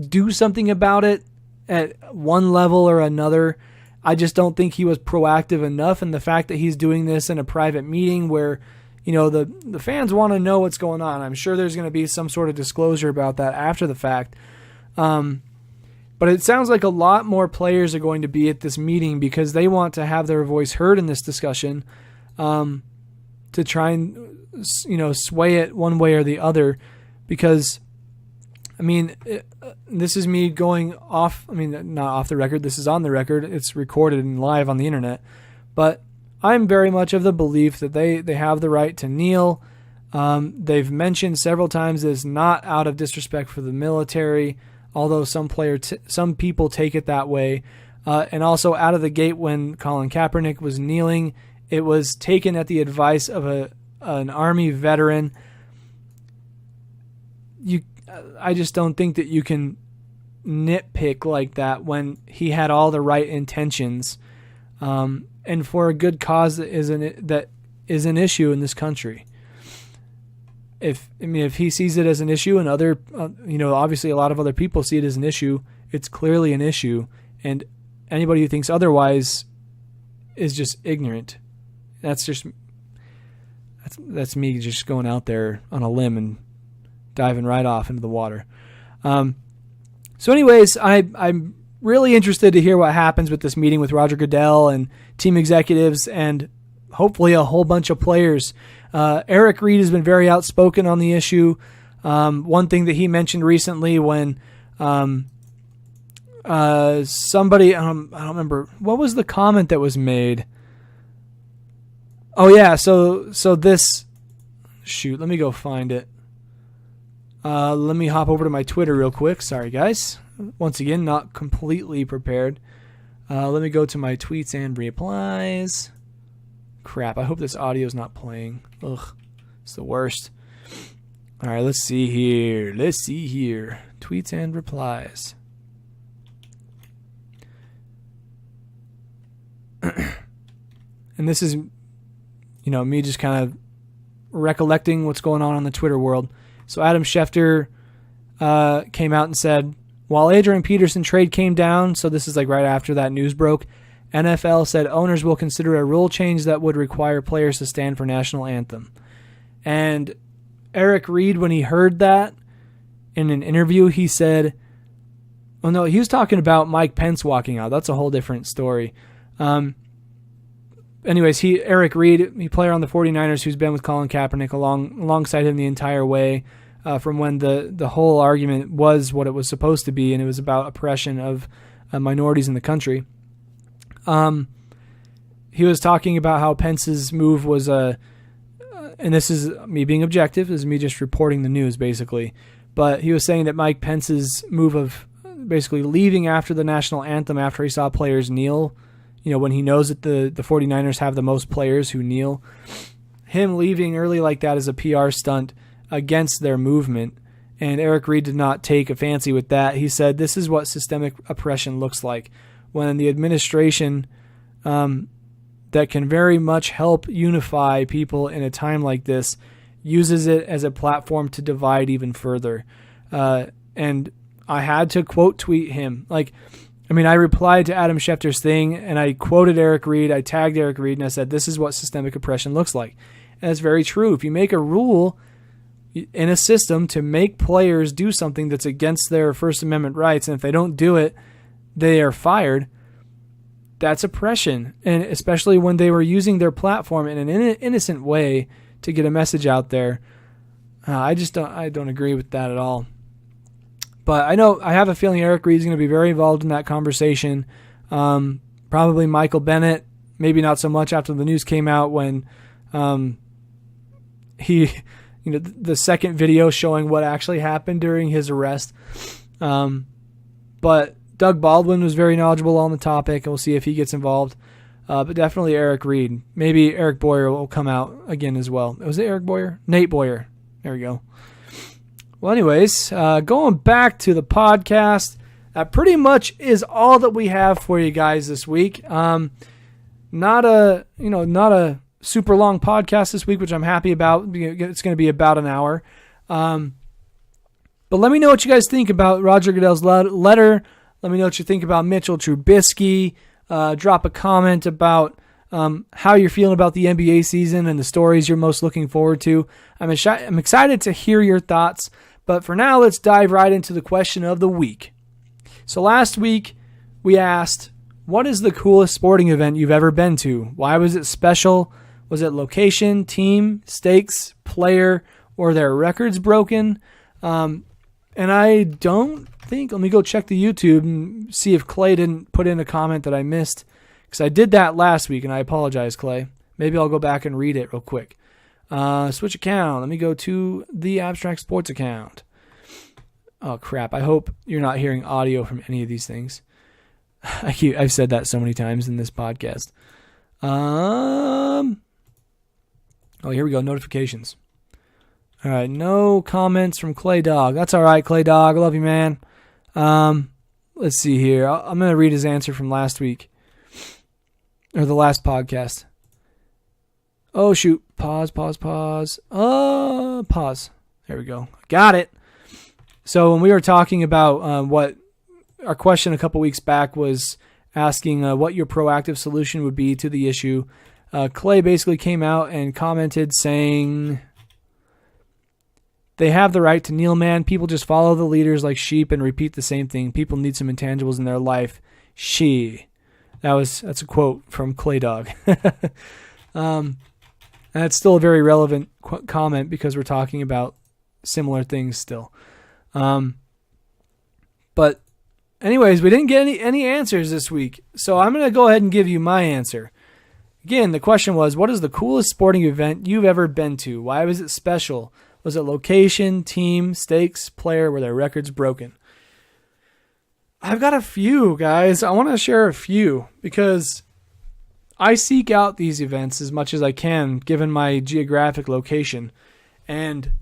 do something about it at one level or another. I just don't think he was proactive enough, and the fact that he's doing this in a private meeting where, the fans want to know what's going on. I'm sure there's going to be some sort of disclosure about that after the fact. But it sounds like a lot more players are going to be at this meeting because they want to have their voice heard in this discussion, to try and, sway it one way or the other. Because, this is me going off, not off the record, this is on the record, it's recorded and live on the internet, but I'm very much of the belief that they have the right to kneel. They've mentioned several times that it's not out of disrespect for the military, although some people take it that way. And also out of the gate when Colin Kaepernick was kneeling, it was taken at the advice of an Army veteran. I just don't think that you can nitpick like that when he had all the right intentions, and for a good cause that is an issue in this country. If he sees it as an issue, and other, obviously a lot of other people see it as an issue, it's clearly an issue, and anybody who thinks otherwise is just ignorant. That's me just going out there on a limb and diving right off into the water. So anyways, I'm really interested to hear what happens with this meeting with Roger Goodell and team executives and hopefully a whole bunch of players. Eric Reid has been very outspoken on the issue. One thing that he mentioned recently when somebody, I don't remember, what was the comment that was made? Oh yeah, so this, shoot, let me go find it. Let me hop over to my Twitter real quick. Sorry guys. Once again, not completely prepared. Let me go to my tweets and replies. Crap, I hope this audio is not playing. Ugh, it's the worst. All right, let's see here. Tweets and replies. And this is, me just kind of recollecting what's going on in the Twitter world. So Adam Schefter came out and said, while Adrian Peterson trade came down, so this is like right after that news broke, NFL said owners will consider a rule change that would require players to stand for National Anthem. And Eric Reid, when he heard that in an interview, he said, oh no, he was talking about Mike Pence walking out. That's a whole different story. Anyways, Eric Reid, he player on the 49ers who's been with Colin Kaepernick alongside him the entire way from when the whole argument was what it was supposed to be, and it was about oppression of minorities in the country. He was talking about how Pence's move was and this is me being objective, this is me just reporting the news basically, but he was saying that Mike Pence's move of basically leaving after the national anthem after he saw players kneel, when he knows that the 49ers have the most players who kneel, him leaving early like that is a PR stunt against their movement. And Eric Reid did not take a fancy with that. He said, this is what systemic oppression looks like when the administration that can very much help unify people in a time like this uses it as a platform to divide even further. And I had to quote tweet him. I replied to Adam Schefter's thing, and I quoted Eric Reid. I tagged Eric Reid, and I said, this is what systemic oppression looks like. And it's very true. If you make a rule in a system to make players do something that's against their First Amendment rights, and if they don't do it, they are fired, that's oppression. And especially when they were using their platform in an innocent way to get a message out there. I don't agree with that at all. But I have a feeling Eric Reid's going to be very involved in that conversation. Probably Michael Bennett, maybe not so much after the news came out when the second video showing what actually happened during his arrest. But Doug Baldwin was very knowledgeable on the topic, and we'll see if he gets involved. But definitely Eric Reid. Maybe Eric Boyer will come out again as well. Was it Eric Boyer? Nate Boyer. There we go. Well, anyways, going back to the podcast, that pretty much is all that we have for you guys this week. Not a super long podcast this week, which I'm happy about. It's going to be about an hour. But let me know what you guys think about Roger Goodell's letter. Let me know what you think about Mitchell Trubisky. Drop a comment about how you're feeling about the NBA season and the stories you're most looking forward to. I'm excited to hear your thoughts. But for now, let's dive right into the question of the week. So last week, we asked, what is the coolest sporting event you've ever been to? Why was it special? Was it location, team, stakes, player, or their records broken? And I don't think, let me go check the YouTube and see if Clay didn't put in a comment that I missed. Because I did that last week, and I apologize, Clay. Maybe I'll go back and read it real quick. Switch account. Let me go to the Abstract Sports account. Oh, crap. I hope you're not hearing audio from any of these things. I've said that so many times in this podcast. Oh, here we go. Notifications. All right. No comments from Clay Dog. That's all right, Clay Dog. I love you, man. Let's see here. I'm going to read his answer from last week. Or the last podcast. Oh, shoot. Pause. Pause. There we go. Got it. So when we were talking about what our question a couple weeks back was asking what your proactive solution would be to the issue, Clay basically came out and commented saying, they have the right to kneel, man. People just follow the leaders like sheep and repeat the same thing. People need some intangibles in their life. That's a quote from Clay Dog. And it's still a very relevant comment because we're talking about similar things still. But anyways, we didn't get any answers this week, so I'm going to go ahead and give you my answer. Again, the question was, what is the coolest sporting event you've ever been to? Why was it special? Was it location, team, stakes, player, were their records broken? I've got a few, guys. I want to share a few because I seek out these events as much as I can given my geographic location. And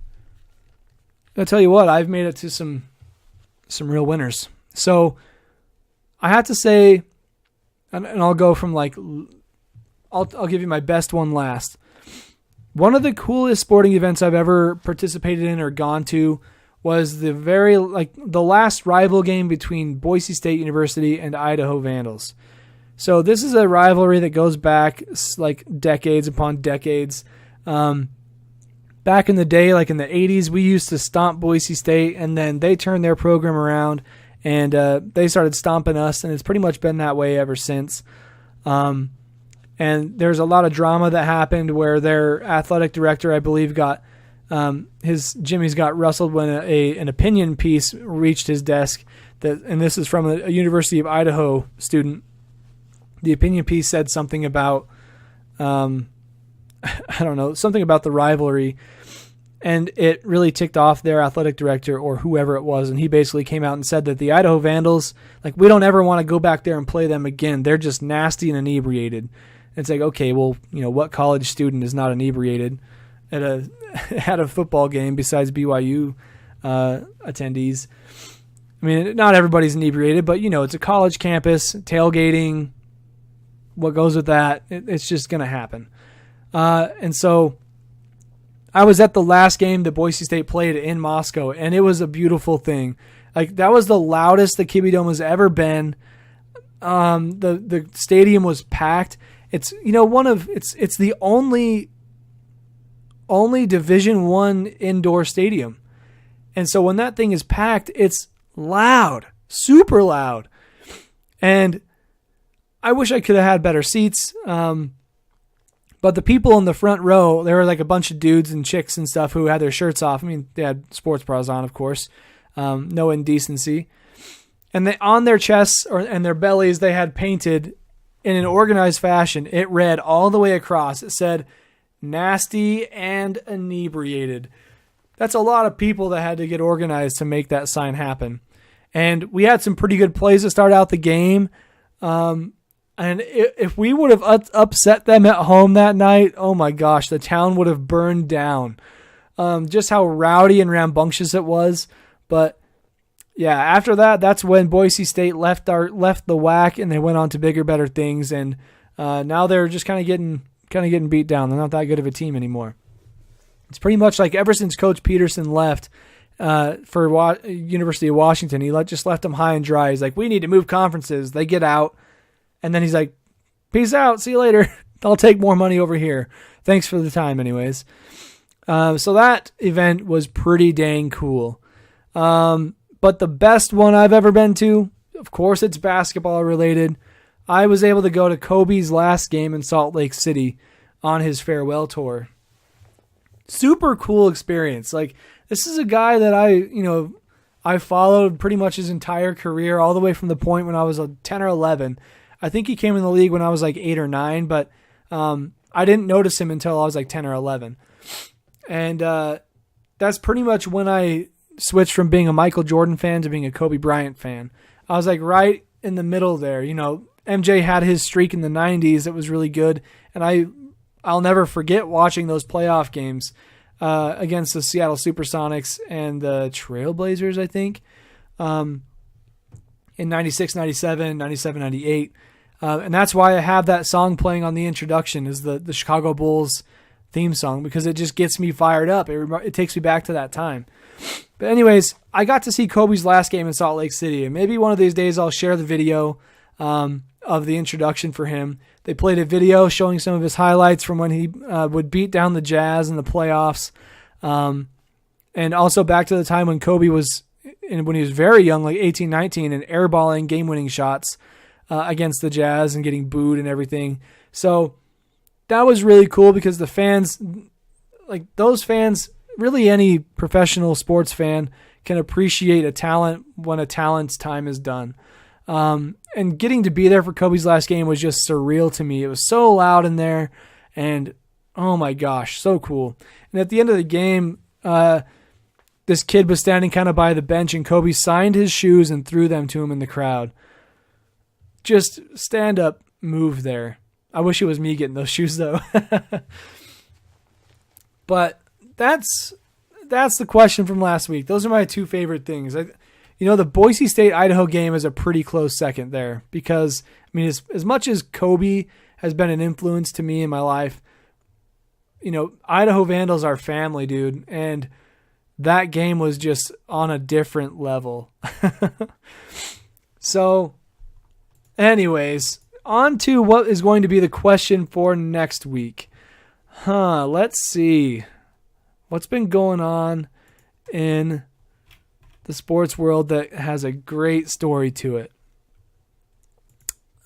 I'll tell you what, I've made it to some real winners. So I have to say, and I'll go from like, I'll give you my best one last. One of the coolest sporting events I've ever participated in or gone to was the last rival game between Boise State University and Idaho Vandals. So this is a rivalry that goes back like decades upon decades. Back in the day, like in the 80s, we used to stomp Boise State, and then they turned their program around, and they started stomping us, and it's pretty much been that way ever since. And there's a lot of drama that happened where their athletic director, I believe, got his jimmies got rustled when an opinion piece reached his desk. And this is from a University of Idaho student. The opinion piece said something about, something about the rivalry, and it really ticked off their athletic director or whoever it was. And he basically came out and said that the Idaho Vandals, like, we don't ever want to go back there and play them again. They're just nasty and inebriated. It's like, okay, well, what college student is not inebriated at a football game besides BYU attendees? I mean, not everybody's inebriated, but it's a college campus, tailgating. What goes with that? It's just going to happen. And so I was at the last game that Boise State played in Moscow, and it was a beautiful thing. Like, that was the loudest the Kibbie Dome has ever been. The stadium was packed. It's it's the only Division I indoor stadium. And so when that thing is packed, it's loud, super loud. And I wish I could have had better seats. But the people in the front row, there were like a bunch of dudes and chicks and stuff who had their shirts off. I mean, they had sports bras on, of course. No indecency. And they, on their chests and their bellies, they had painted in an organized fashion. It read all the way across. It said, "Nasty and inebriated." That's a lot of people that had to get organized to make that sign happen. And we had some pretty good plays to start out the game. And if we would have upset them at home that night, oh my gosh, the town would have burned down. Just how rowdy and rambunctious it was. But yeah, after that, that's when Boise State left the WAC and they went on to bigger, better things. And now they're just kind of getting beat down. They're not that good of a team anymore. It's pretty much like ever since Coach Peterson left for University of Washington, he just left them high and dry. He's like, we need to move conferences. They get out. And then he's like, peace out. See you later. I'll take more money over here. Thanks for the time anyways. So that event was pretty dang cool. But the best one I've ever been to, of course, it's basketball related. I was able to go to Kobe's last game in Salt Lake City on his farewell tour. Super cool experience. Like, this is a guy that I followed pretty much his entire career, all the way from the point when I was 10 or 11. I think he came in the league when I was like 8 or 9, but I didn't notice him until I was like 10 or 11. And that's pretty much when I switched from being a Michael Jordan fan to being a Kobe Bryant fan. I was like right in the middle there. MJ had his streak in the 90s that was really good, and I'll never forget watching those playoff games against the Seattle Supersonics and the Trailblazers, I think, in 96, 97, 97, 98. And that's why I have that song playing on the introduction, is the Chicago Bulls theme song, because it just gets me fired up. It takes me back to that time. But anyways, I got to see Kobe's last game in Salt Lake City, and maybe one of these days I'll share the video of the introduction for him. They played a video showing some of his highlights from when he would beat down the Jazz in the playoffs, and also back to the time when Kobe was, when he was very young, like 18, 19, and airballing game-winning shots against the Jazz and getting booed and everything. So that was really cool because the fans, like those fans, really any professional sports fan can appreciate a talent when a talent's time is done. And getting to be there for Kobe's last game was just surreal to me. It was so loud in there, and oh my gosh, so cool. And at the end of the game, this kid was standing kind of by the bench, and Kobe signed his shoes and threw them to him in the crowd. Just stand up move there. I wish it was me getting those shoes, though. But that's the question from last week. Those are my two favorite things. The Boise State-Idaho game is a pretty close second there because, as much as Kobe has been an influence to me in my life, Idaho Vandals are family, dude, and that game was just on a different level. So, anyways, on to what is going to be the question for next week. Let's see. What's been going on in the sports world that has a great story to it?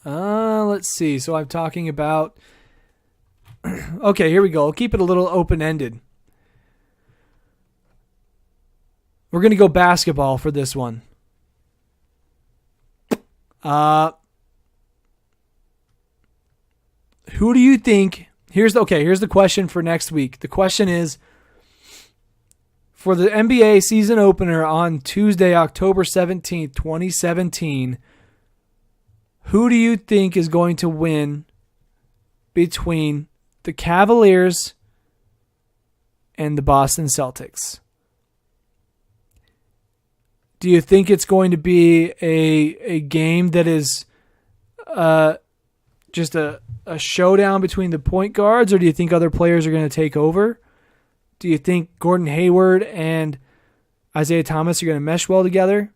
Let's see. So I'm talking about... Okay, here we go. I'll keep it a little open-ended. We're going to go basketball for this one. Who do you think... Here's the question for next week. The question is, for the NBA season opener on Tuesday, October 17th, 2017, who do you think is going to win between the Cavaliers and the Boston Celtics? Do you think it's going to be a game that is just a showdown between the point guards, or do you think other players are going to take over? Do you think Gordon Hayward and Isaiah Thomas are going to mesh well together?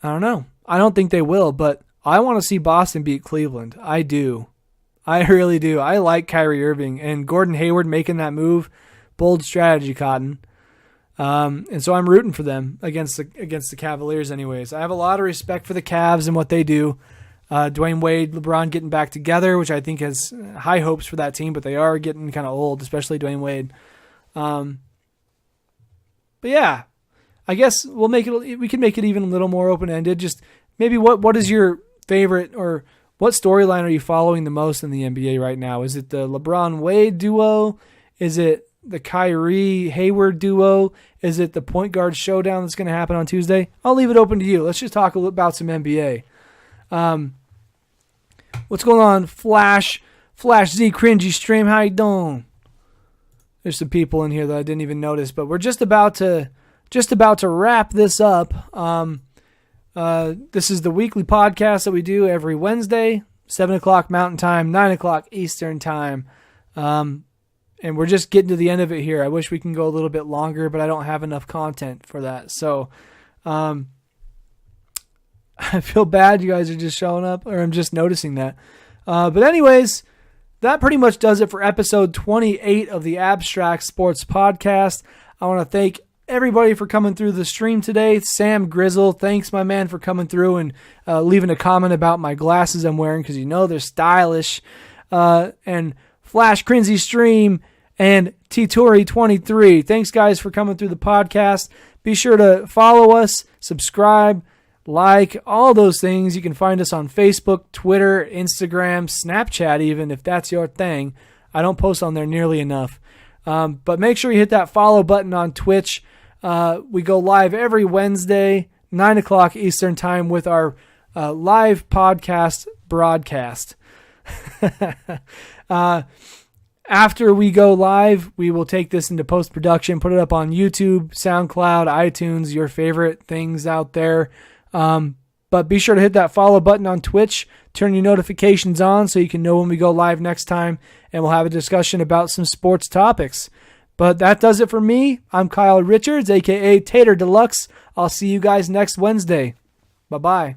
I don't know. I don't think they will, but I want to see Boston beat Cleveland. I do. I really do. I like Kyrie Irving, and Gordon Hayward making that move. Bold strategy, Cotton. And so I'm rooting for them against the Cavaliers anyways. I have a lot of respect for the Cavs and what they do. Dwayne Wade, LeBron getting back together, which I think has high hopes for that team, but they are getting kind of old, especially Dwayne Wade. But yeah, I guess we can make it even a little more open-ended. Just maybe what is your favorite, or what storyline are you following the most in the NBA right now? Is it the LeBron Wade duo? Is it the Kyrie Hayward duo? Is it the point guard showdown that's going to happen on Tuesday? I'll leave it open to you. Let's just talk a little about some NBA. What's going on? Flash Z Cringy Stream, how you doing? There's some people in here that I didn't even notice, but we're just about to wrap this up. This is the weekly podcast that we do every Wednesday, 7 o'clock Mountain Time, 9 o'clock Eastern Time. And we're just getting to the end of it here. I wish we can go a little bit longer, but I don't have enough content for that. So, I feel bad you guys are just showing up, or I'm just noticing that. But anyways, that pretty much does it for episode 28 of the Abstract Sports Podcast. I want to thank everybody for coming through the stream today. Sam Grizzle, thanks, my man, for coming through and leaving a comment about my glasses I'm wearing, because they're stylish. And Flash Crinzy Stream and T-Tory23. Thanks, guys, for coming through the podcast. Be sure to follow us, subscribe, like, all those things. You can find us on Facebook, Twitter, Instagram, Snapchat even, if that's your thing. I don't post on there nearly enough. But make sure you hit that follow button on Twitch. We go live every Wednesday, 9 o'clock Eastern Time, with our live podcast broadcast. After we go live, we will take this into post-production, put it up on YouTube, SoundCloud, iTunes, your favorite things out there. But be sure to hit that follow button on Twitch, turn your notifications on so you can know when we go live next time, and we'll have a discussion about some sports topics. But that does it for me. I'm Kyle Richards, a.k.a. Tater Deluxe. I'll see you guys next Wednesday. Bye-bye.